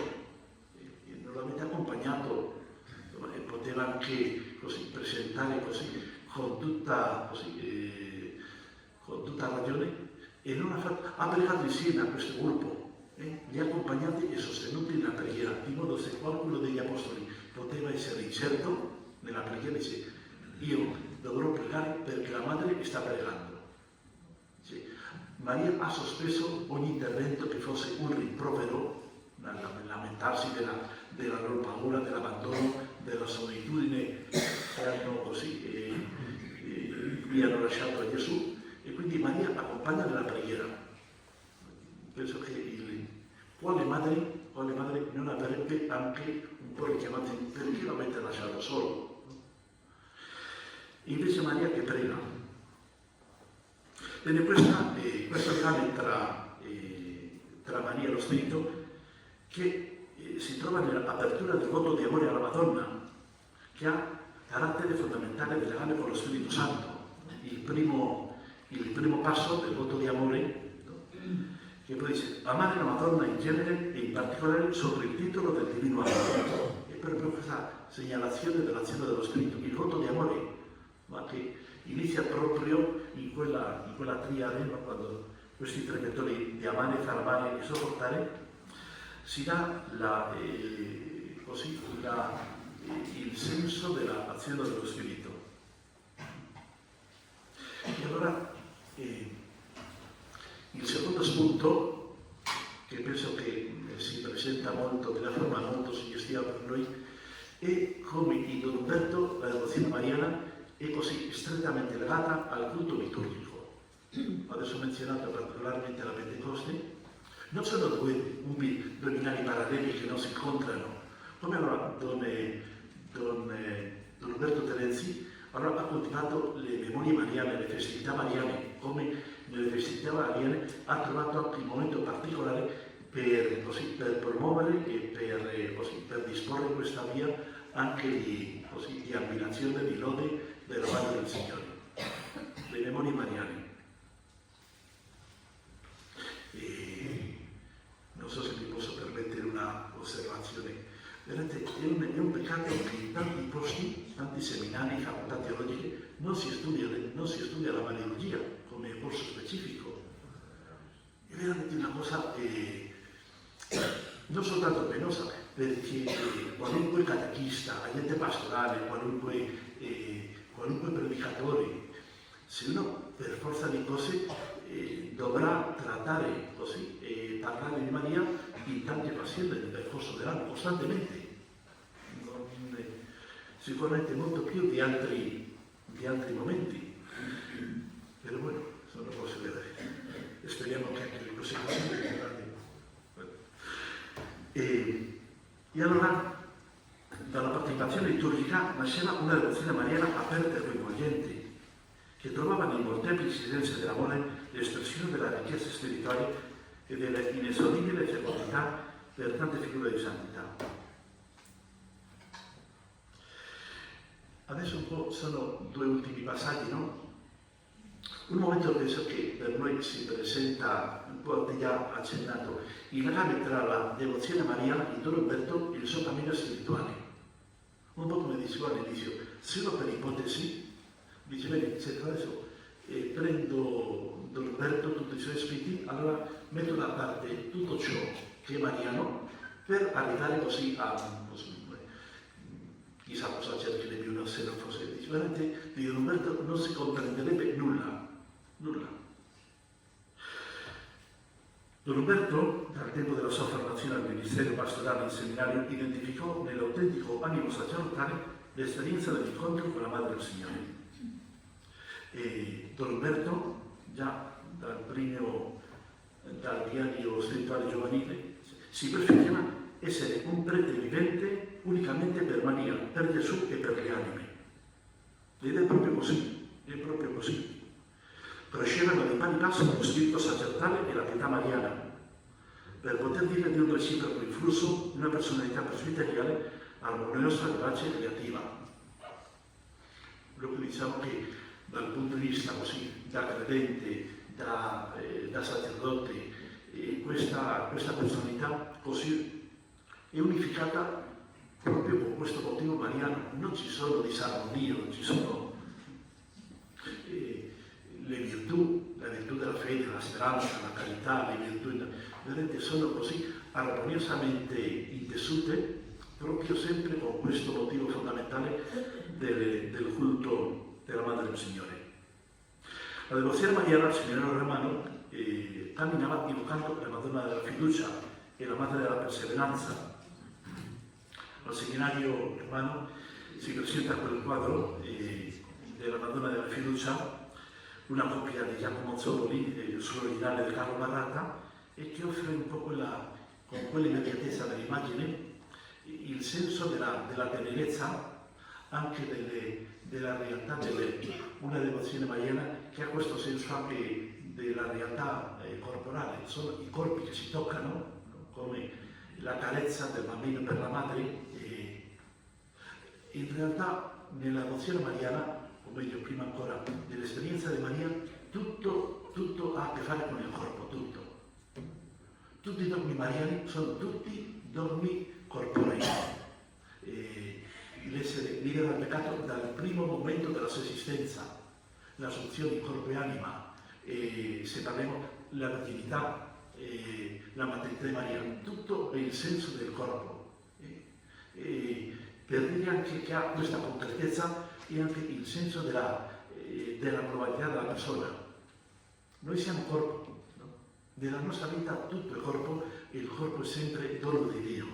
B: poteva anche così, presentare così, con tutta ragione, e non ha pregato insieme a questo gruppo, li ha accompagnati e sostenuti nella preghiera, di modo se qualcuno degli apostoli poteva essere incerto nella preghiera, dice: io dovrò pregare perché la madre sta pregando. Sì. Maria ha sospeso ogni intervento che fosse un rimprovero, nel lamentarsi della loro paura, dell'abbandono, della solitudine che hanno così gli hanno lasciato a Gesù, e quindi Maria accompagna nella preghiera. Penso che quale madre non avrebbe anche un po' richiamato: perché l'avete lasciato solo? Invece Maria che prega. Bene, questo legame tra Maria e lo Spirito che si trova nell'apertura del voto di amore alla Madonna, che ha carattere fondamentale del legame con lo Spirito Santo. Il primo passo del voto di amore, che poi dice: amare la Madonna in genere e in particolare sotto il titolo del divino amore. È proprio questa segnalazione dell'azione dello Spirito, il voto di amore, ma che inizia proprio in quella triade, no? Quando questi tre vettori di amare, far amare e sopportare, si dà il senso dell'azione dello Spirito. E allora il secondo spunto, che penso che si presenta molto, di una forma molto suggestiva per noi, è come in Don Umberto la devozione mariana è così strettamente legata al culto liturgico. Adesso ho menzionato particolarmente la Pentecoste. Non sono due binari paralleli che non si incontrano, come allora Don Umberto Terenzi allora ha coltivato le memorie mariane, le festività mariane, come nelle festività mariane ha trovato anche il momento particolare per promuovere e per disporre questa via anche di ammirazione, di lode della Madre del Signore, le memorie mariane. Non so se mi posso permettere una osservazione. Vedete, è un peccato che in tanti posti, tanti seminari, facoltà teologiche, non si studia la mariologia come corso specifico. È veramente una cosa non soltanto penosa, perché qualunque catechista, agente pastorale, qualunque predicatore, se uno per forza di cose dovrà trattare così e parlare di Maria in tante occasioni nel percorso dell'anno, costantemente, sicuramente molto più di altri momenti, però bueno, sono cose vere, e speriamo che anche le cose così. E allora dalla partecipazione liturgica nasceva una devozione mariana aperta e coinvolgente, che trovava nei molteplici esigenze dell'amore l'espressione della ricchezza spirituale e della inesauribile fecondità per tante figure di santità. Adesso un po' sono due ultimi passaggi, no? Un momento penso che per noi si presenta, un po' già accennato, il legame tra la devozione mariana di Don Umberto e il suo cammino spirituale. Un po' come dicevo all'inizio, solo per ipotesi, dice bene, se adesso prendo Don Umberto, tutti i suoi scritti, allora metto da parte tutto ciò che è mariano per arrivare così a chissà cosa cercherebbe uno se non fosse. Dice veramente di Don Umberto non si comprenderebbe nulla. Don Umberto, dal tempo della sua formazione al ministero pastorale in seminario, identificò nell'autentico animo sacerdotale l'esperienza dell'incontro con la Madre del Signore. E Don Umberto, già dal diario spirituale giovanile, si prefigeva essere un prete vivente unicamente per Maria, per Gesù e per le anime. Ed è proprio così. Crescevano di pari passo lo spirito sacerdotale e la pietà mariana, per poter dire di un reciproco influsso una personalità presbiteriale armoniosa, vivace e creativa. Lo che diciamo che dal punto di vista così, da credente, da sacerdote, questa personalità così è unificata proprio con questo motivo motivo mariano non ci sono disarmonie, non ci sono le virtù, la virtù della fede, la speranza, la carità, le virtù, veramente sono così armoniosamente intesute proprio sempre con questo motivo fondamentale del culto della Madre del Signore. La devozione mariana al seminario romano camminava invocando la Madonna della Fiducia e la Madre della Perseveranza. Al seminario romano si presenta quel quadro della Madonna della Fiducia, una copia di Giacomo Zolloli, sull'originale di Carlo Barratta, e che offre un po' con quell'immediatezza dell'immagine il senso della tenerezza, anche della realtà, una devozione mariana che ha questo senso anche della realtà corporale. Sono i corpi che si toccano, come la carezza del bambino per la madre. In realtà nella devozione mariana, o meglio prima ancora nell'esperienza di Maria, tutto ha a che fare con il corpo, tutto. Tutti i dogmi mariani sono tutti dogmi corporei. L'essere libero dal peccato dal primo momento della sua esistenza, l'assunzione di corpo e anima, se parliamo la virginità, la maternità di Maria, tutto è il senso del corpo. Per dire anche che ha questa concretezza e anche il senso della globalità della persona. Noi siamo corpo, no? Nella nostra vita tutto è corpo e il corpo è sempre dono di Dio.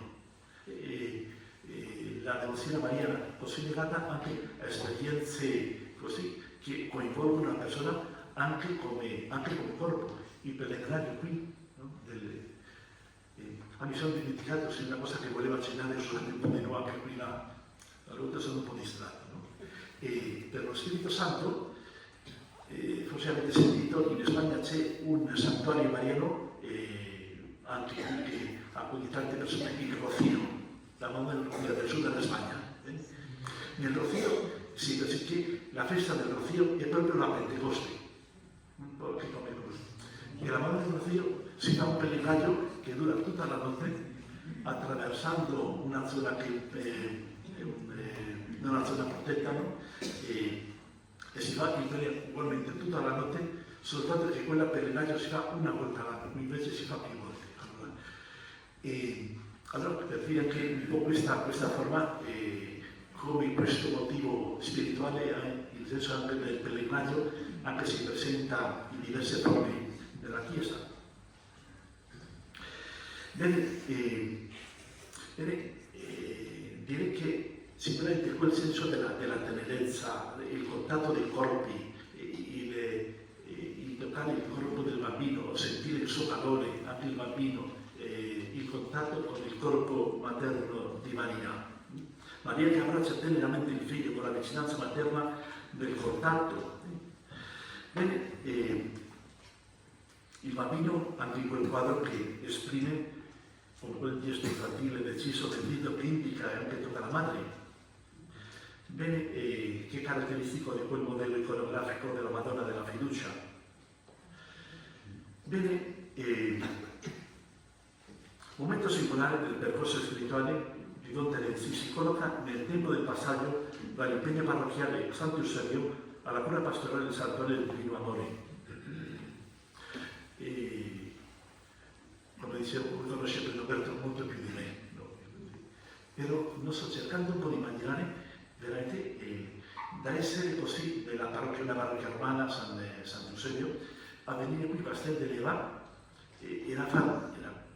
B: La devozione mariana così legata anche a esperienze così che coinvolgono la persona anche come corpo. Il pellegrinaggio qui, no? Mi sono dimenticato se una cosa che voleva accennare sul tempo di no, anche qui allora sono un po' distratto. No? E per lo Spirito Santo, forse avete sentito, in Spagna c'è un santuario mariano, anche qui che accoglie tante persone, il Rocío, la Madonna del Sud della Spagna. Nel Rocío si dice che la festa del Rocío è proprio la Pentecoste, un po' che come così. E la Madonna del Rocío si fa un pellegrinaggio che dura tutta la notte, attraversando una zona che è una zona protetta, no? E si fa ugualmente tutta la notte, soltanto che quella pellegrinaggio si fa una volta all'anno, invece si fa più volte. Allora per dire anche un po' questa forma, come questo motivo spirituale ha il senso anche del pellegrinaggio, anche si presenta in diverse forme della Chiesa. Bene, direi che sicuramente quel senso della tenerezza, il contatto dei corpi, il toccare il corpo del bambino, sentire il suo calore, anche il bambino, il contatto con il corpo materno di Maria. Maria che abbraccia teneramente il figlio con la vicinanza materna del contatto. Bene, il bambino, anche in quel quadro che esprime con quel gesto infantile deciso del dito che indica e anche tocca la madre. Bene, che caratteristico di quel modello iconografico della Madonna della Fiducia. Bene, momento singolare del percorso spirituale di Don Terenzi si colloca nel tempo del passaggio dall'impegno parrocchiale Santo Eusebio alla cura pastorale del Santuario del Divino Amore. Come dicevo, voi conoscete Roberto molto più di me, no? Però non sto cercando un po' di immaginare veramente da essere così nella parrocchia, una parrocchia romana, Santo Eusebio, a venire qui a Castel de Leva,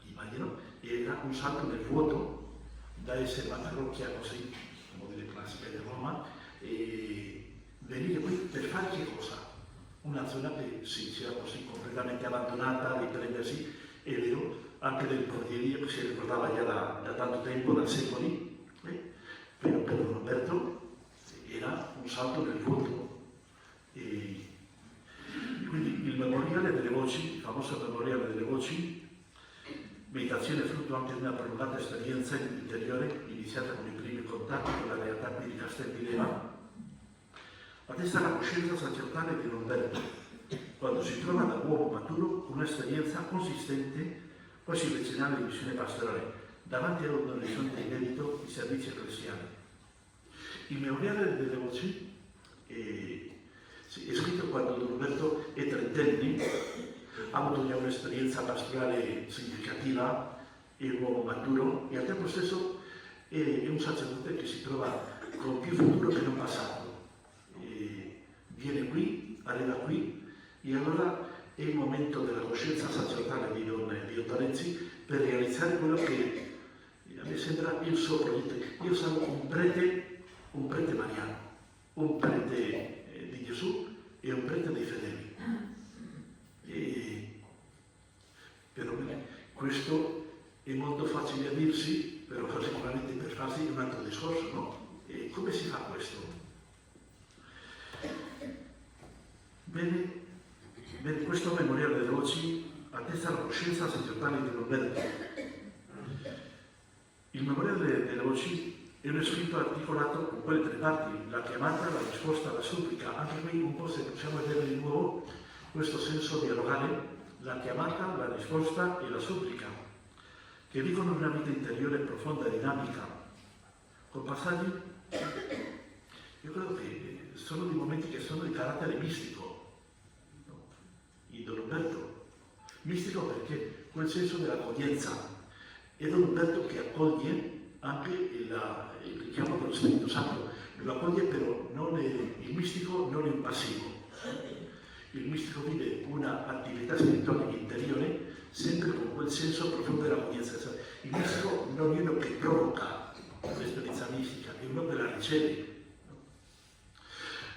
B: immagino, era un salto nel vuoto da essere una parrocchia così, come delle classiche di Roma, e venire qui per fare che cosa? Una zona che si sia così completamente abbandonata, riprendersi, è vero, anche del portierio che si ricordava già da tanto tempo, da secoli, però per Roberto era un salto nel vuoto. Quindi il memoriale delle voci, il famoso memoriale delle voci, meditazione frutto anche di una prolungata esperienza interiore iniziata con i primi contatti con la realtà qui di Castel di Leva, attesta la coscienza sacerdotale di Roberto, quando si trova da uomo maturo con un'esperienza consistente, quasi decennale di missione pastorale, davanti ad un orizzonte inedito di servizio ecclesiale. Il memoriale delle voci è scritto quando Don Umberto è trentenne, ha avuto già un'esperienza pastorale significativa, è un uomo maturo e al tempo stesso è un sacerdote che si trova con più futuro che non passato. Viene qui, arriva qui e allora è il momento della coscienza sacerdotale di Don Terenzi per realizzare quello che a me sembra il suo progetto. Io sono un prete mariano, un prete di Gesù e un prete dei fedeli. Per me questo è molto facile a dirsi, però sicuramente per farsi un altro discorso, no? E come si fa questo? Bene, questo memoriale delle voci attesta la coscienza sacerdotale di Don Umberto. Il memoriale delle voci è uno scritto articolato con quelle tre parti, la chiamata, la risposta, la supplica. Anche qui un po' se possiamo vedere di nuovo questo senso dialogale, la chiamata, la risposta e la supplica, che vivono una vita interiore profonda e dinamica, con passaggi, io credo che sono dei momenti che sono di carattere mistico, no? In Don Umberto, mistico perché quel senso dell'accoglienza, è Don Umberto che accoglie anche il richiamo dello Spirito Santo, lo accoglie però non è, il mistico non è un passivo, il mistico vive un'attività spirituale interiore sempre con quel senso profondo dell'accoglienza. Il mistico non è uno che provoca l'esperienza mistica, è uno che la riceve.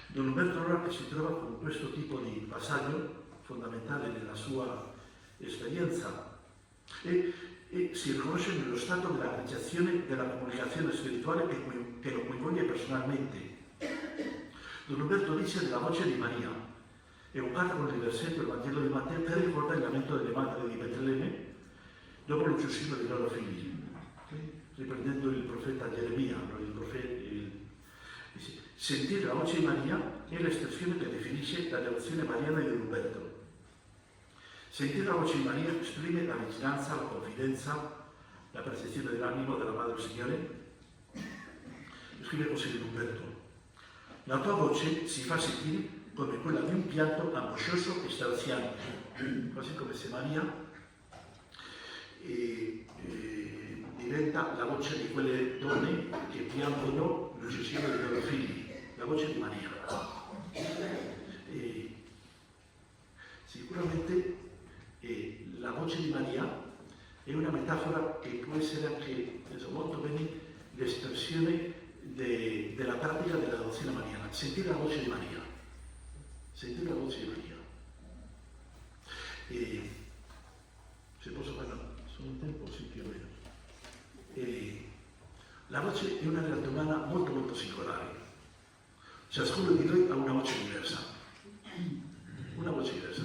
B: Don Umberto allora che si trova con questo tipo di passaggio fondamentale nella sua esperienza e si riconosce nello stato dell'appreciazione della comunicazione spirituale che lo coinvolge personalmente. Don Umberto dice della voce di Maria, è un canto con il versetto del Vangelo di Matteo che ricorda il lamento delle madri di Betlemme dopo l'uccisione dei loro figli, riprendendo il profeta Geremia. Sentire la voce di Maria è l'espressione che definisce la devozione mariana di Don Umberto. Sentire la voce di Maria esprime la vicinanza, la confidenza, la percezione dell'animo della Madre del Signore. Scrive così Don Umberto: la tua voce si fa sentire come quella di un pianto angoscioso e straziante, quasi come se Maria diventa la voce di quelle donne che piangono l'uccisione dei loro figli, la voce di Maria. Sicuramente la voce di Maria è una metafora che può essere anche molto bene l'espressione della pratica della devozione mariana. Sentire la voce di Maria. Sentire la voce di Maria. Se posso parlare, sono in tempo, sì, più o meno. La voce è una realtà umana molto molto singolare. Ciascuno di noi ha una voce diversa. Una voce diversa.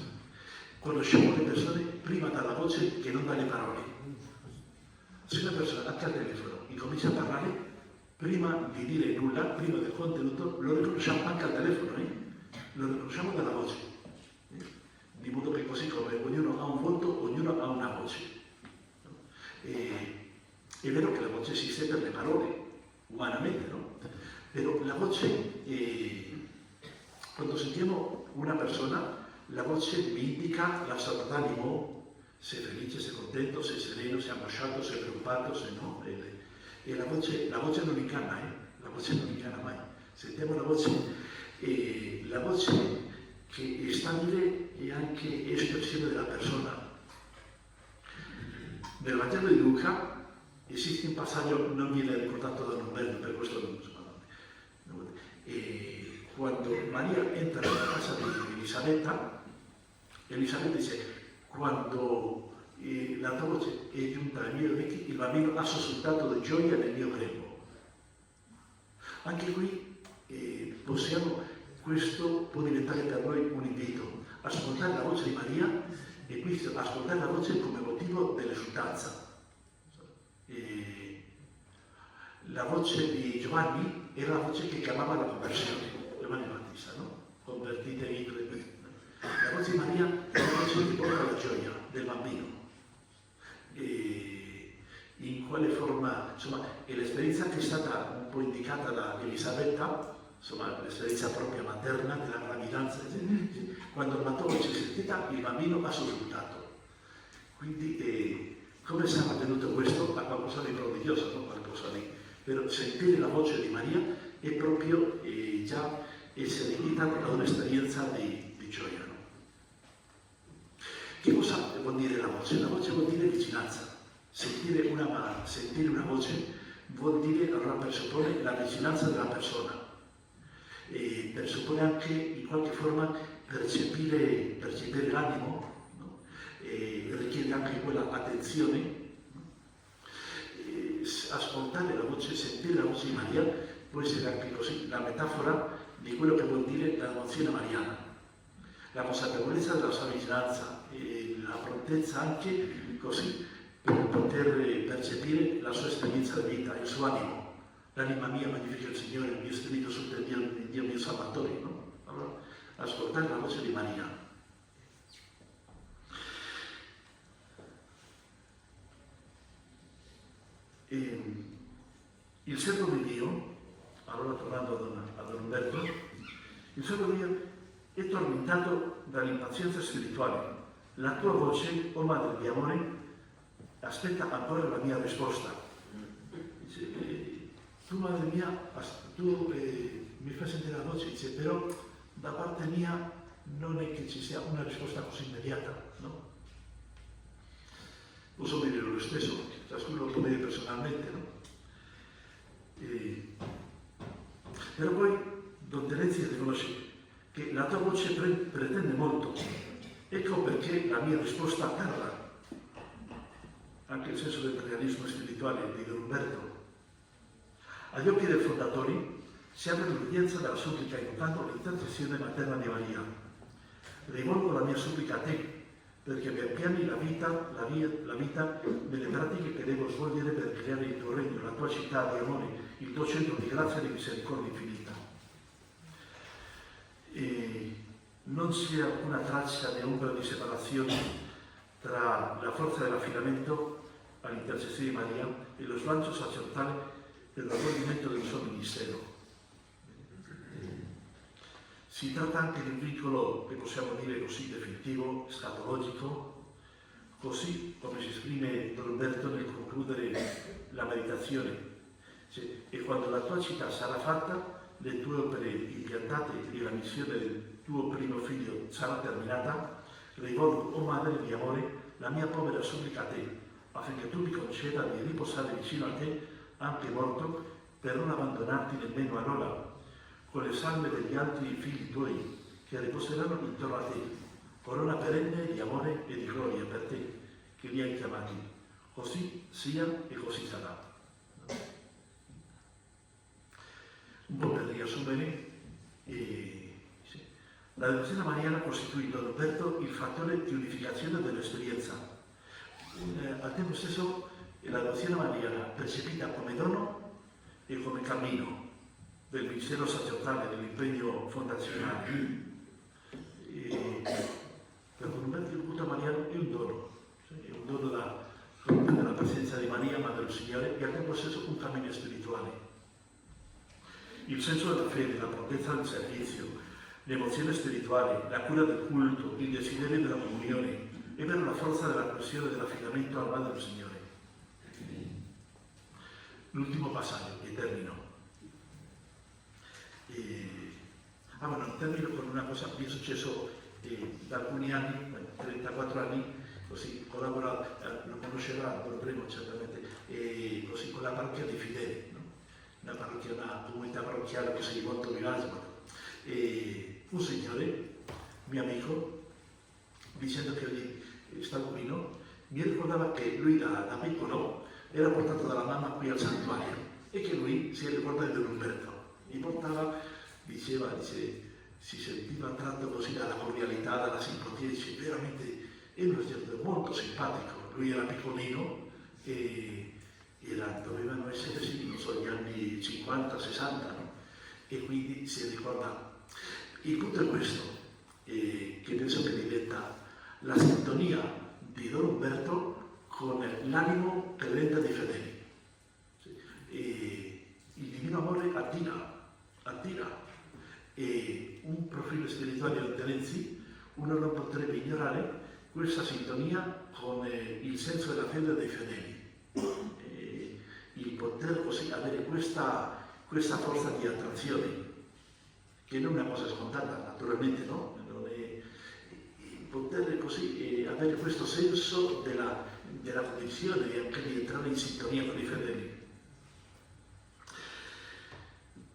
B: Conosciamo le persone prima dalla voce che non dalle parole. Se una persona anche al telefono incomincia a parlare, prima di dire nulla, prima del contenuto, lo riconosciamo anche al telefono, lo riconosciamo dalla voce. Di modo che così come ognuno ha un volto, ognuno ha una voce. È vero che la voce esiste per le parole, umanamente, no? Però la voce, quando sentiamo una persona, la voce mi indica la stato d'animo, se è felice, se è contento, se è sereno, se è angosciato, se è preoccupato, se no. E la voce non inganna, la voce non inganna mai. Sentiamo la voce che è stabile e anche espressione della persona. Nel Vangelo di Luca esiste un passaggio, non viene ricordato da Don Umberto, per questo non so. Quando Maria entra nella casa di Elisabetta, Elisabetta dice: quando la tua voce è giunta ai miei orecchi, il bambino ha suscitato di gioia nel mio grembo. Anche qui questo può diventare per noi un invito, ascoltare la voce di Maria e qui ascoltare la voce come motivo dell'esultanza. La voce di Giovanni era la voce che chiamava la conversione, Giovanni Battista, no? Convertitevi. La voce di Maria è la voce che porta la gioia del bambino. In quale forma, insomma, è l'esperienza che è stata un po' indicata da Elisabetta, insomma l'esperienza propria materna della gravidanza, quando la tua voce è sentita il bambino ha sussultato. Quindi come sarà avvenuto questo? A qualcosa di prodigioso, no? Qualcosa di... Però sentire la voce di Maria è proprio già essere invitata ad un'esperienza di gioia. No? Che cosa vuol dire la voce? La voce vuol dire vicinanza. Sentire una voce vuol dire, allora presuppone la vicinanza della persona, e presuppone anche in qualche forma percepire l'animo, no? Richiede anche quella attenzione, ascoltare la voce, sentire la voce di Maria può essere anche così la metafora di quello che vuol dire la devozione mariana, la consapevolezza della sua vicinanza e la prontezza anche così per poter percepire la sua esperienza di vita, il suo animo. L'anima mia magnifica il Signore, il mio spirito sotto Dio mio Salvatore, no? Allora, ascoltare la voce di Maria. Il servo di Dio, allora tornando ad Umberto, il servo di Dio è tormentato dall'impazienza spirituale. La tua voce, o Madre di amore, aspetta ancora la mia risposta. Dice, tu Madre mia, tu mi fai sentire la voce, dice, però da parte mia non è che ci sia una risposta così immediata, no? Posso dire lo stesso, ciascuno lo può dire personalmente, no? Però poi Don Terenzio riconosce che la tua voce pretende molto, ecco perché la mia risposta tarda. Anche il senso del realismo spirituale di Don Umberto. Agli occhi dei fondatori si apre l'udienza della supplica invocando l'intercessione materna di Maria. Rivolgo la mia supplica a te, perché mi appiani la vita nelle pratiche che devo svolgere per creare il tuo regno, la tua città di amore, il tuo centro di grazia e di misericordia infinita. E non c'è alcuna traccia né ombra di separazione tra la forza dell'affidamento all'intercessione di Maria e lo slancio sacerdotale per l'avvolgimento del suo ministero. Si tratta anche di un vincolo che possiamo dire così definitivo, scatologico, così come si esprime Don Umberto nel concludere la meditazione. E quando la tua città sarà fatta, le tue opere impiantate e la missione del tuo primo figlio sarà terminata, rivolgo, o Madre di amore, la mia povera supplica a te, affinché tu mi conceda di riposare vicino a te, anche morto, per non abbandonarti nemmeno allora, con le salme degli altri figli tuoi, che riposeranno intorno a te, corona perenne di amore e di gloria per te, che li hai chiamati. Così sia e così sarà. Un po' per riassumere, la devozione mariana costituì Don Umberto il fattore di unificazione dell'esperienza. Al tempo stesso la devozione mariana percepita come dono e come cammino del ministero sacerdotale, dell'impegno fondazionale. Per Don Umberto il culto mariano è un dono della presenza di Maria, Madre del Signore, e al tempo stesso un cammino spirituale. Il senso della fede, la prontezza del servizio, l'emozione spirituale, la cura del culto, il desiderio della comunione e per la forza della questione dell'affidamento alla Madre del Signore. L'ultimo passaggio, che termino. Termino con una cosa che è successo da alcuni anni, 34 anni, così collabora, lo conoscerà, lo vedremo certamente, così con la parrocchia dei Fideli, no? Una comunità parrocchiale che si è molto vivace. Un signore, mio amico, dicendo che stavo qui, no? Mi ricordava che lui da piccolo era portato dalla mamma qui al santuario e che lui si ricorda di Don Umberto. Mi portava, dice, si sentiva tratto così dalla cordialità, dalla simpatia, dice, veramente è uno soggetto molto simpatico. Lui era piccolino e dovevano essere, sì, non so, gli anni 50, 60, no? E quindi si ricorda. Il punto è questo, che penso che diventa la sintonia di Don Umberto con l'animo credente dei fedeli. Il divino amore attira. E un profilo spirituale di Terenzi, uno non potrebbe ignorare questa sintonia con il senso della fede dei fedeli, il poter così avere questa forza di attrazione, che non è una cosa scontata, naturalmente no, non è, poter così avere questo senso della condivisione e anche di entrare in sintonia con i fedeli.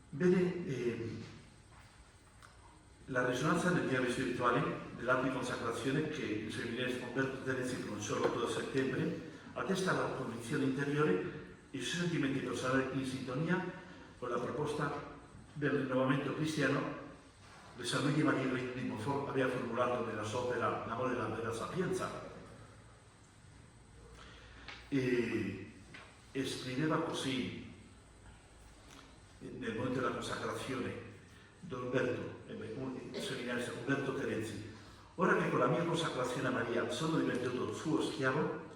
B: Bene, la risonanza del diario spirituale dell'atto di consacrazione che il seminario Umberto Terenzi pronunciò l'8 settembre attesta la condizione interiore e i suoi sentimenti personali in sintonia con la proposta del rinnovamento cristiano che San Luigi Maria di Montfort aveva formulato nella sua opera L'amore della sapienza. E scriveva così nel momento della consacrazione Don Umberto, il seminarista Umberto Terenzi: ora che con la mia consacrazione a Maria sono diventato suo schiavo,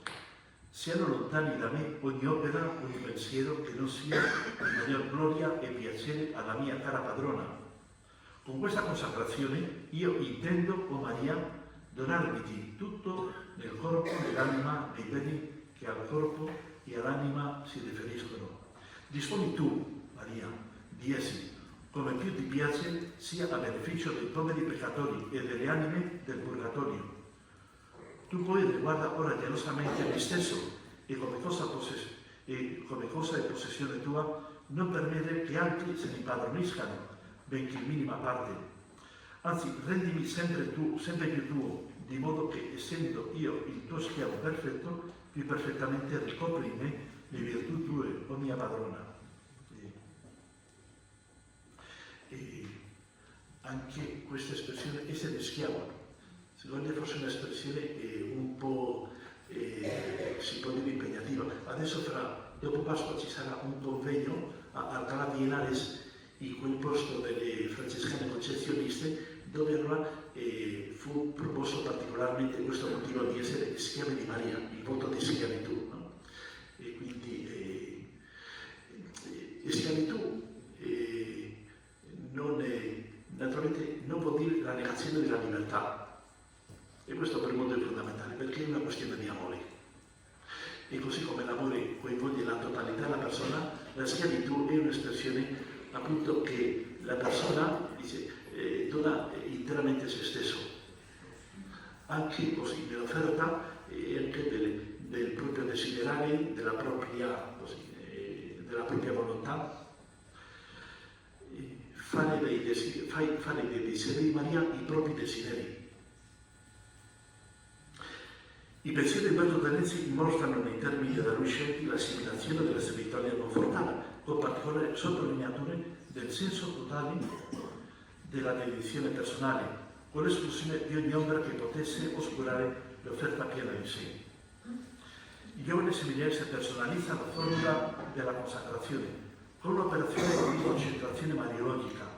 B: siano lontani da me ogni opera, ogni pensiero che non sia di maggior gloria e piacere alla mia cara padrona. Con questa consacrazione io intendo, o Maria, donarviti tutto nel corpo, nell'anima, nei beni che al corpo e all'anima si riferiscono. Disponi tu, Maria, di essi, come più ti piace, sia a beneficio dei poveri peccatori e delle anime del purgatorio. Tu poi riguarda ora gelosamente me stesso e come cosa è possessione tua, non permettere che altri se ne impadroniscano, benché in minima parte. Anzi, rendimi sempre più tuo, di modo che, essendo io il tuo schiavo perfetto, più perfettamente ricopri in me le virtù tue, o mia padrona. E anche questa espressione essere schiavo, secondo me forse è un'espressione un po' si può dire impegnativa. Adesso dopo Pasqua ci sarà un convegno a Alcalá de Henares, in quel posto delle francescane concezioniste, dove allora fu proposto particolarmente questo motivo di essere schiavi di Maria, il voto di schiavitù, no? E quindi schiavitù naturalmente non vuol dire la negazione della libertà, e questo per molto è fondamentale, perché è una questione di amore. E così come l'amore coinvolge la totalità della persona, la schiavitù è un'espressione appunto che la persona dona interamente se stesso, anche così nell'offerta e anche del proprio desiderare, della propria volontà. Fare dei desideri di Maria i propri desideri. I pensieri di Umberto Terenzi mostrano nei termini da lui scelti l'assimilazione della spiritualità confortana, con particolare sottolineature del senso totale della dedizione personale, con l'esclusione di ogni ombra che potesse oscurare l'offerta piena di sé. Il giovane seminarista personalizza la formula della consacrazione con un'operazione di concentrazione mariologica.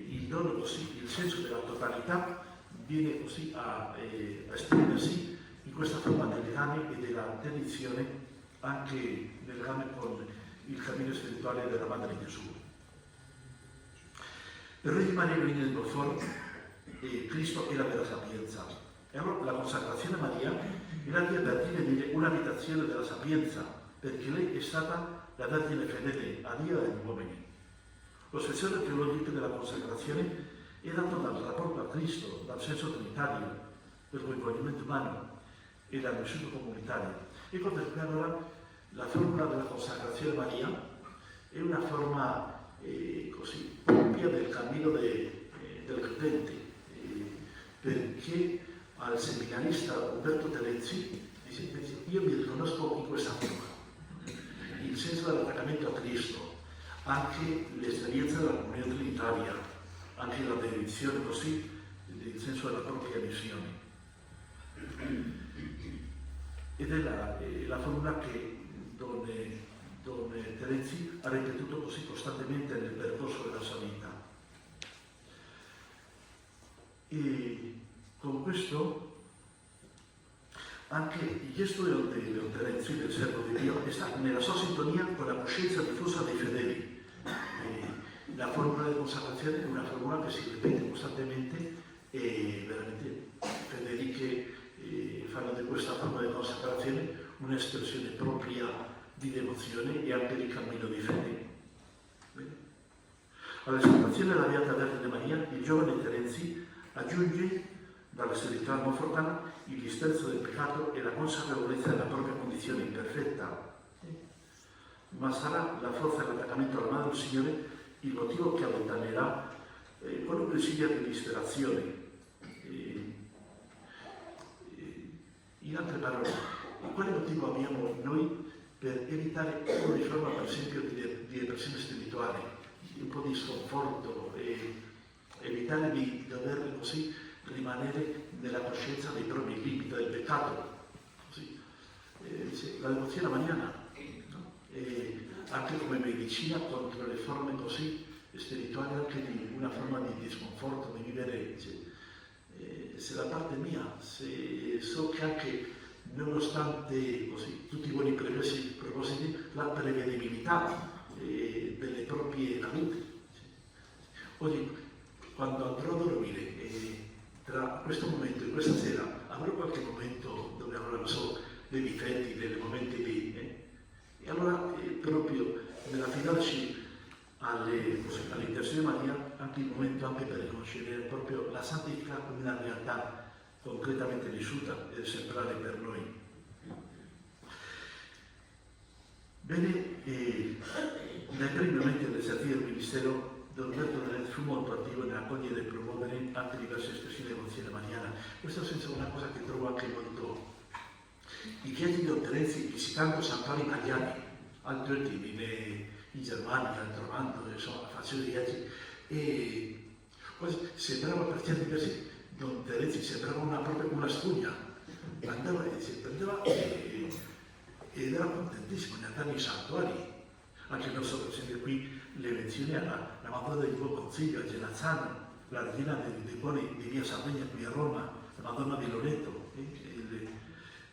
B: Il dono così, il senso della totalità viene così a esprimersi in questa forma del legame e della dedizione, anche nel legame con il cammino spirituale della Madre Gesù. Per Luigi Maria di Montfort, Cristo è la vera sapienza. E allora la consacrazione a Maria è la via per divenire un'abitazione della sapienza, perché lei è stata la Vergine fedele a Dio e agli uomini. Lo spezzone teologico della consacrazione è dato dal rapporto a Cristo, dal senso trinitario, del coinvolgimento umano e dal vissuto comunitario. Ecco perché allora la formula della consacrazione a Maria è una forma così propria del cammino del credente, perché al seminarista Umberto Terenzi dice: io mi riconosco in questa forma, il senso dell'attaccamento a Cristo, anche l'esperienza della comunione trinitaria, anche la dedizione così, il senso della propria missione. Ed è la formula che Don Terenzi ha ripetuto così costantemente nel percorso della sua vita. E con questo Anche il gesto di Terenzi, del servo di Dio, sta nella sua sintonia con la coscienza diffusa dei fedeli. La formula di consacrazione è una formula che si ripete costantemente e veramente fedeli che fanno di questa forma di consacrazione un'espressione propria di devozione e anche di cammino di fede. All'esclamazione della Beata Vergine Maria, il giovane Terenzi aggiunge dalla serenità monfortana il disprezzo del peccato e la consapevolezza della propria condizione imperfetta. Ma sarà la forza dell'attaccamento alla mano del Signore il motivo che allontanerà qualunque sia di disperazione. In altre parole, quale motivo abbiamo noi per evitare una riforma, per esempio, di depressione spirituale, un po' di sconforto e evitare di dover così rimanere nella coscienza dei propri limiti del peccato? Così. La devozione mariana, no? Anche come medicina contro le forme così spirituali, anche di una forma di sconforto, di vivere. Se da parte mia, se so che anche nonostante così, tutti i buoni propositi, la prevedibilità delle proprie cadute. Oggi, quando andrò a dormire, tra questo momento e questa sera, avrò qualche momento dove avrò, non so, dei difetti, dei momenti di... E allora, proprio nell'affidarci all'intercessione di Maria, anche il momento anche per riconoscere proprio la santità come una realtà concretamente vissuta ed esemplare per noi. Bene, dai primi momenti dell'esercizio del ministero, Don Roberto Terenzi fu molto attivo nell'accogliere e promuovere anche diverse espressioni di devozione mariana. Questo è una cosa che trovo anche molto... I viaggi di Don Terenzi, visitando santuari mariani, altri ultimi, in Germania, trovando, insomma, facendo viaggi, e quasi sembrava per certi versi Don Terenzi sembrava proprio una spugna, andava e si prendeva ed era contentissimo di andare nei santuari. Anche non so, per esempio qui le menzioni alla Madonna del Buon Consiglio a Genazzano, la regina dei Buoni di Via Sardegna qui a Roma, la Madonna di Loreto,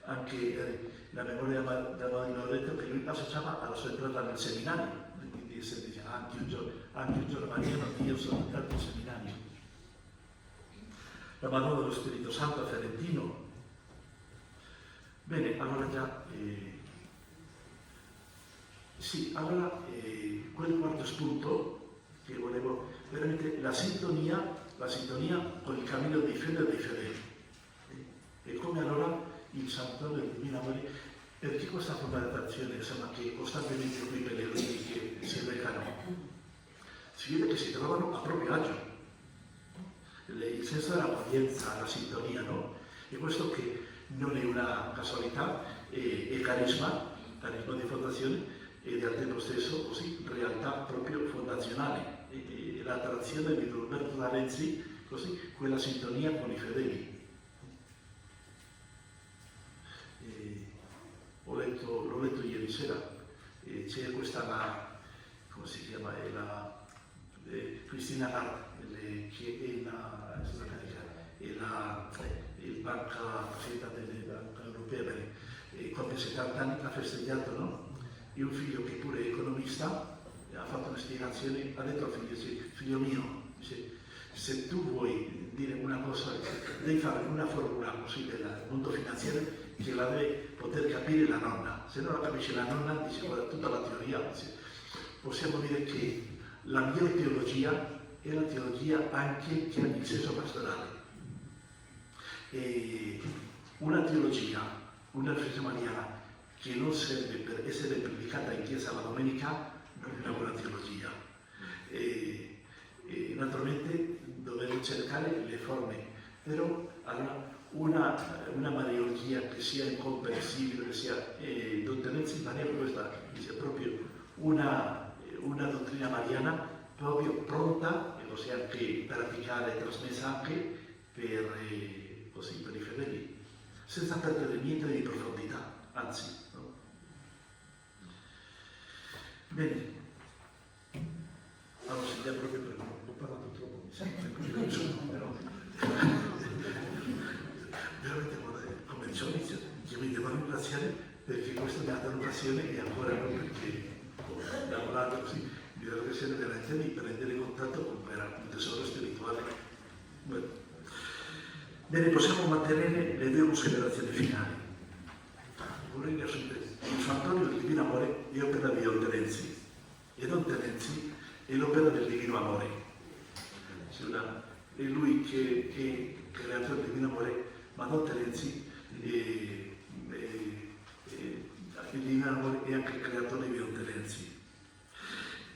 B: anche la memoria della Madonna di Loreto che lui associava alla sua entrata nel seminario, quindi si dice anche un giorno mariano io sono entrato in seminario. La Madonna dello Spirito Santo a Ferentino. Bene, allora già... quel quarto spunto che volevo, veramente la sintonia con il cammino di fede dei fedeli. E come allora il santuario del Divino Amore, perché questa forma di attrazione, insomma, che costantemente quei pellegrini che si recano, si vede che si trovano a proprio agio. Il senso dell'accoglienza, la sintonia, no? E questo che non è una casualità, è carisma di fondazione, ed al tempo stesso così realtà proprio fondazionale, l'attrazione di Roberto Terenzi, così quella sintonia con i fedeli. L'ho letto ieri sera, c'è questa, come si chiama, è la Cristina Lagarde, che è il banca presidente della Banca Europea, compie 70 anni, ha festeggiato, no? E un figlio che pure è economista ha fatto una spiegazione, ha detto al figlio, figlio mio, dice, se tu vuoi dire una cosa, devi fare una formula così del mondo finanziario che la deve poter capire la nonna. Se non la capisce la nonna, dice, tutta la teoria, dice, possiamo dire che la migliore teologia è la teologia anche che ha il senso pastorale. E una teologia, una riflessione mariana, che non serve per essere predicata in chiesa la domenica, non è una buona teologia. Naturalmente dovevo cercare le forme, però allora una mariologia che sia incomprensibile, che sia Don Terenzi Maria questa, dice proprio una dottrina mariana proprio pronta e così anche per applicare, trasmessa anche per i fedeli, senza perdere niente di profondità, anzi. No? Bene, allora sentiamo proprio per ho parlato troppo, mi sembra, però veramente come dicevo all'inizio, ringraziare perché questa mi ha dato l'occasione e ancora non perché ho lavorato così, mi dà l'occasione veramente di prendere contatto con un tesoro spirituale. Bene, possiamo mantenere le due considerazioni finali. Vorrei riassumere. Il Santuario del Divino Amore è opera di Don Terenzi e Don Terenzi è l'opera del Divino Amore. È lui che è creatore del Divino Amore, ma Don Terenzi il Divino Amore è anche il creatore di Don Terenzi.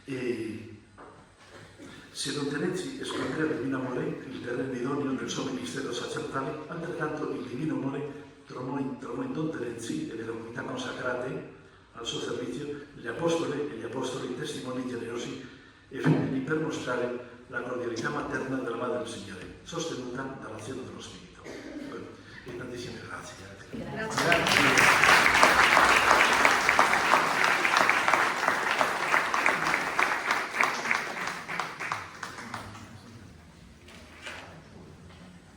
B: E se Don Terenzi scoprirà il Divino Amore, il terreno idoneo nel suo ministero sacerdotale, altrettanto il Divino Amore trovò in Don Terenzi e nelle comunità consacrate al suo servizio gli apostoli testimoni generosi e fedeli per mostrare la cordialità materna della Madre del Signore, sostenuta dall'azione dello Spirito. E tantissime grazie.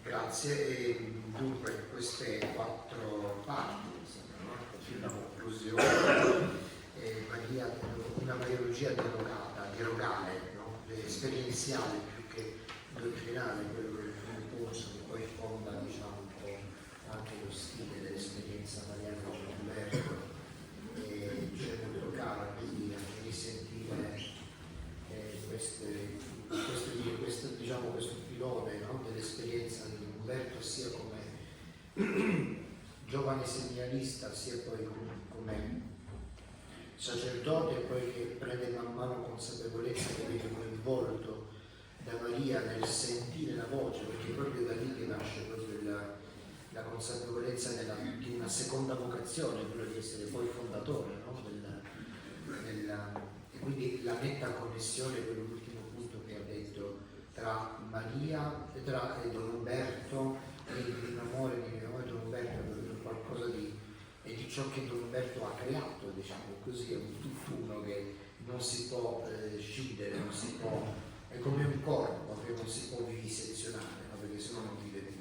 A: Grazie. E dunque queste 4 parti, fino alla conclusione, una mariologia dialogale, no? Esperienziale più che dottrinale, quello che poi fonda, diciamo, un po' anche lo stile dell'esperienza mariana di Umberto, e ci è molto cara quindi anche risentire questo filone, no? Dell'esperienza di Umberto sia come giovane seminarista sia poi come sacerdote, e poi che prende man mano consapevolezza che viene coinvolto da Maria nel sentire la voce, perché è proprio da lì che nasce proprio la consapevolezza di una seconda vocazione, quella di essere poi fondatore, no? E quindi la netta connessione, quell'ultimo punto che ha detto, tra Maria e tra Don Umberto e il Divino Amore di Don Umberto è proprio qualcosa di ciò che Don Umberto ha creato, diciamo così, è un tutt'uno che non si può scindere, è come un corpo che non si può vivisezionare, no? Perché se no non vive più.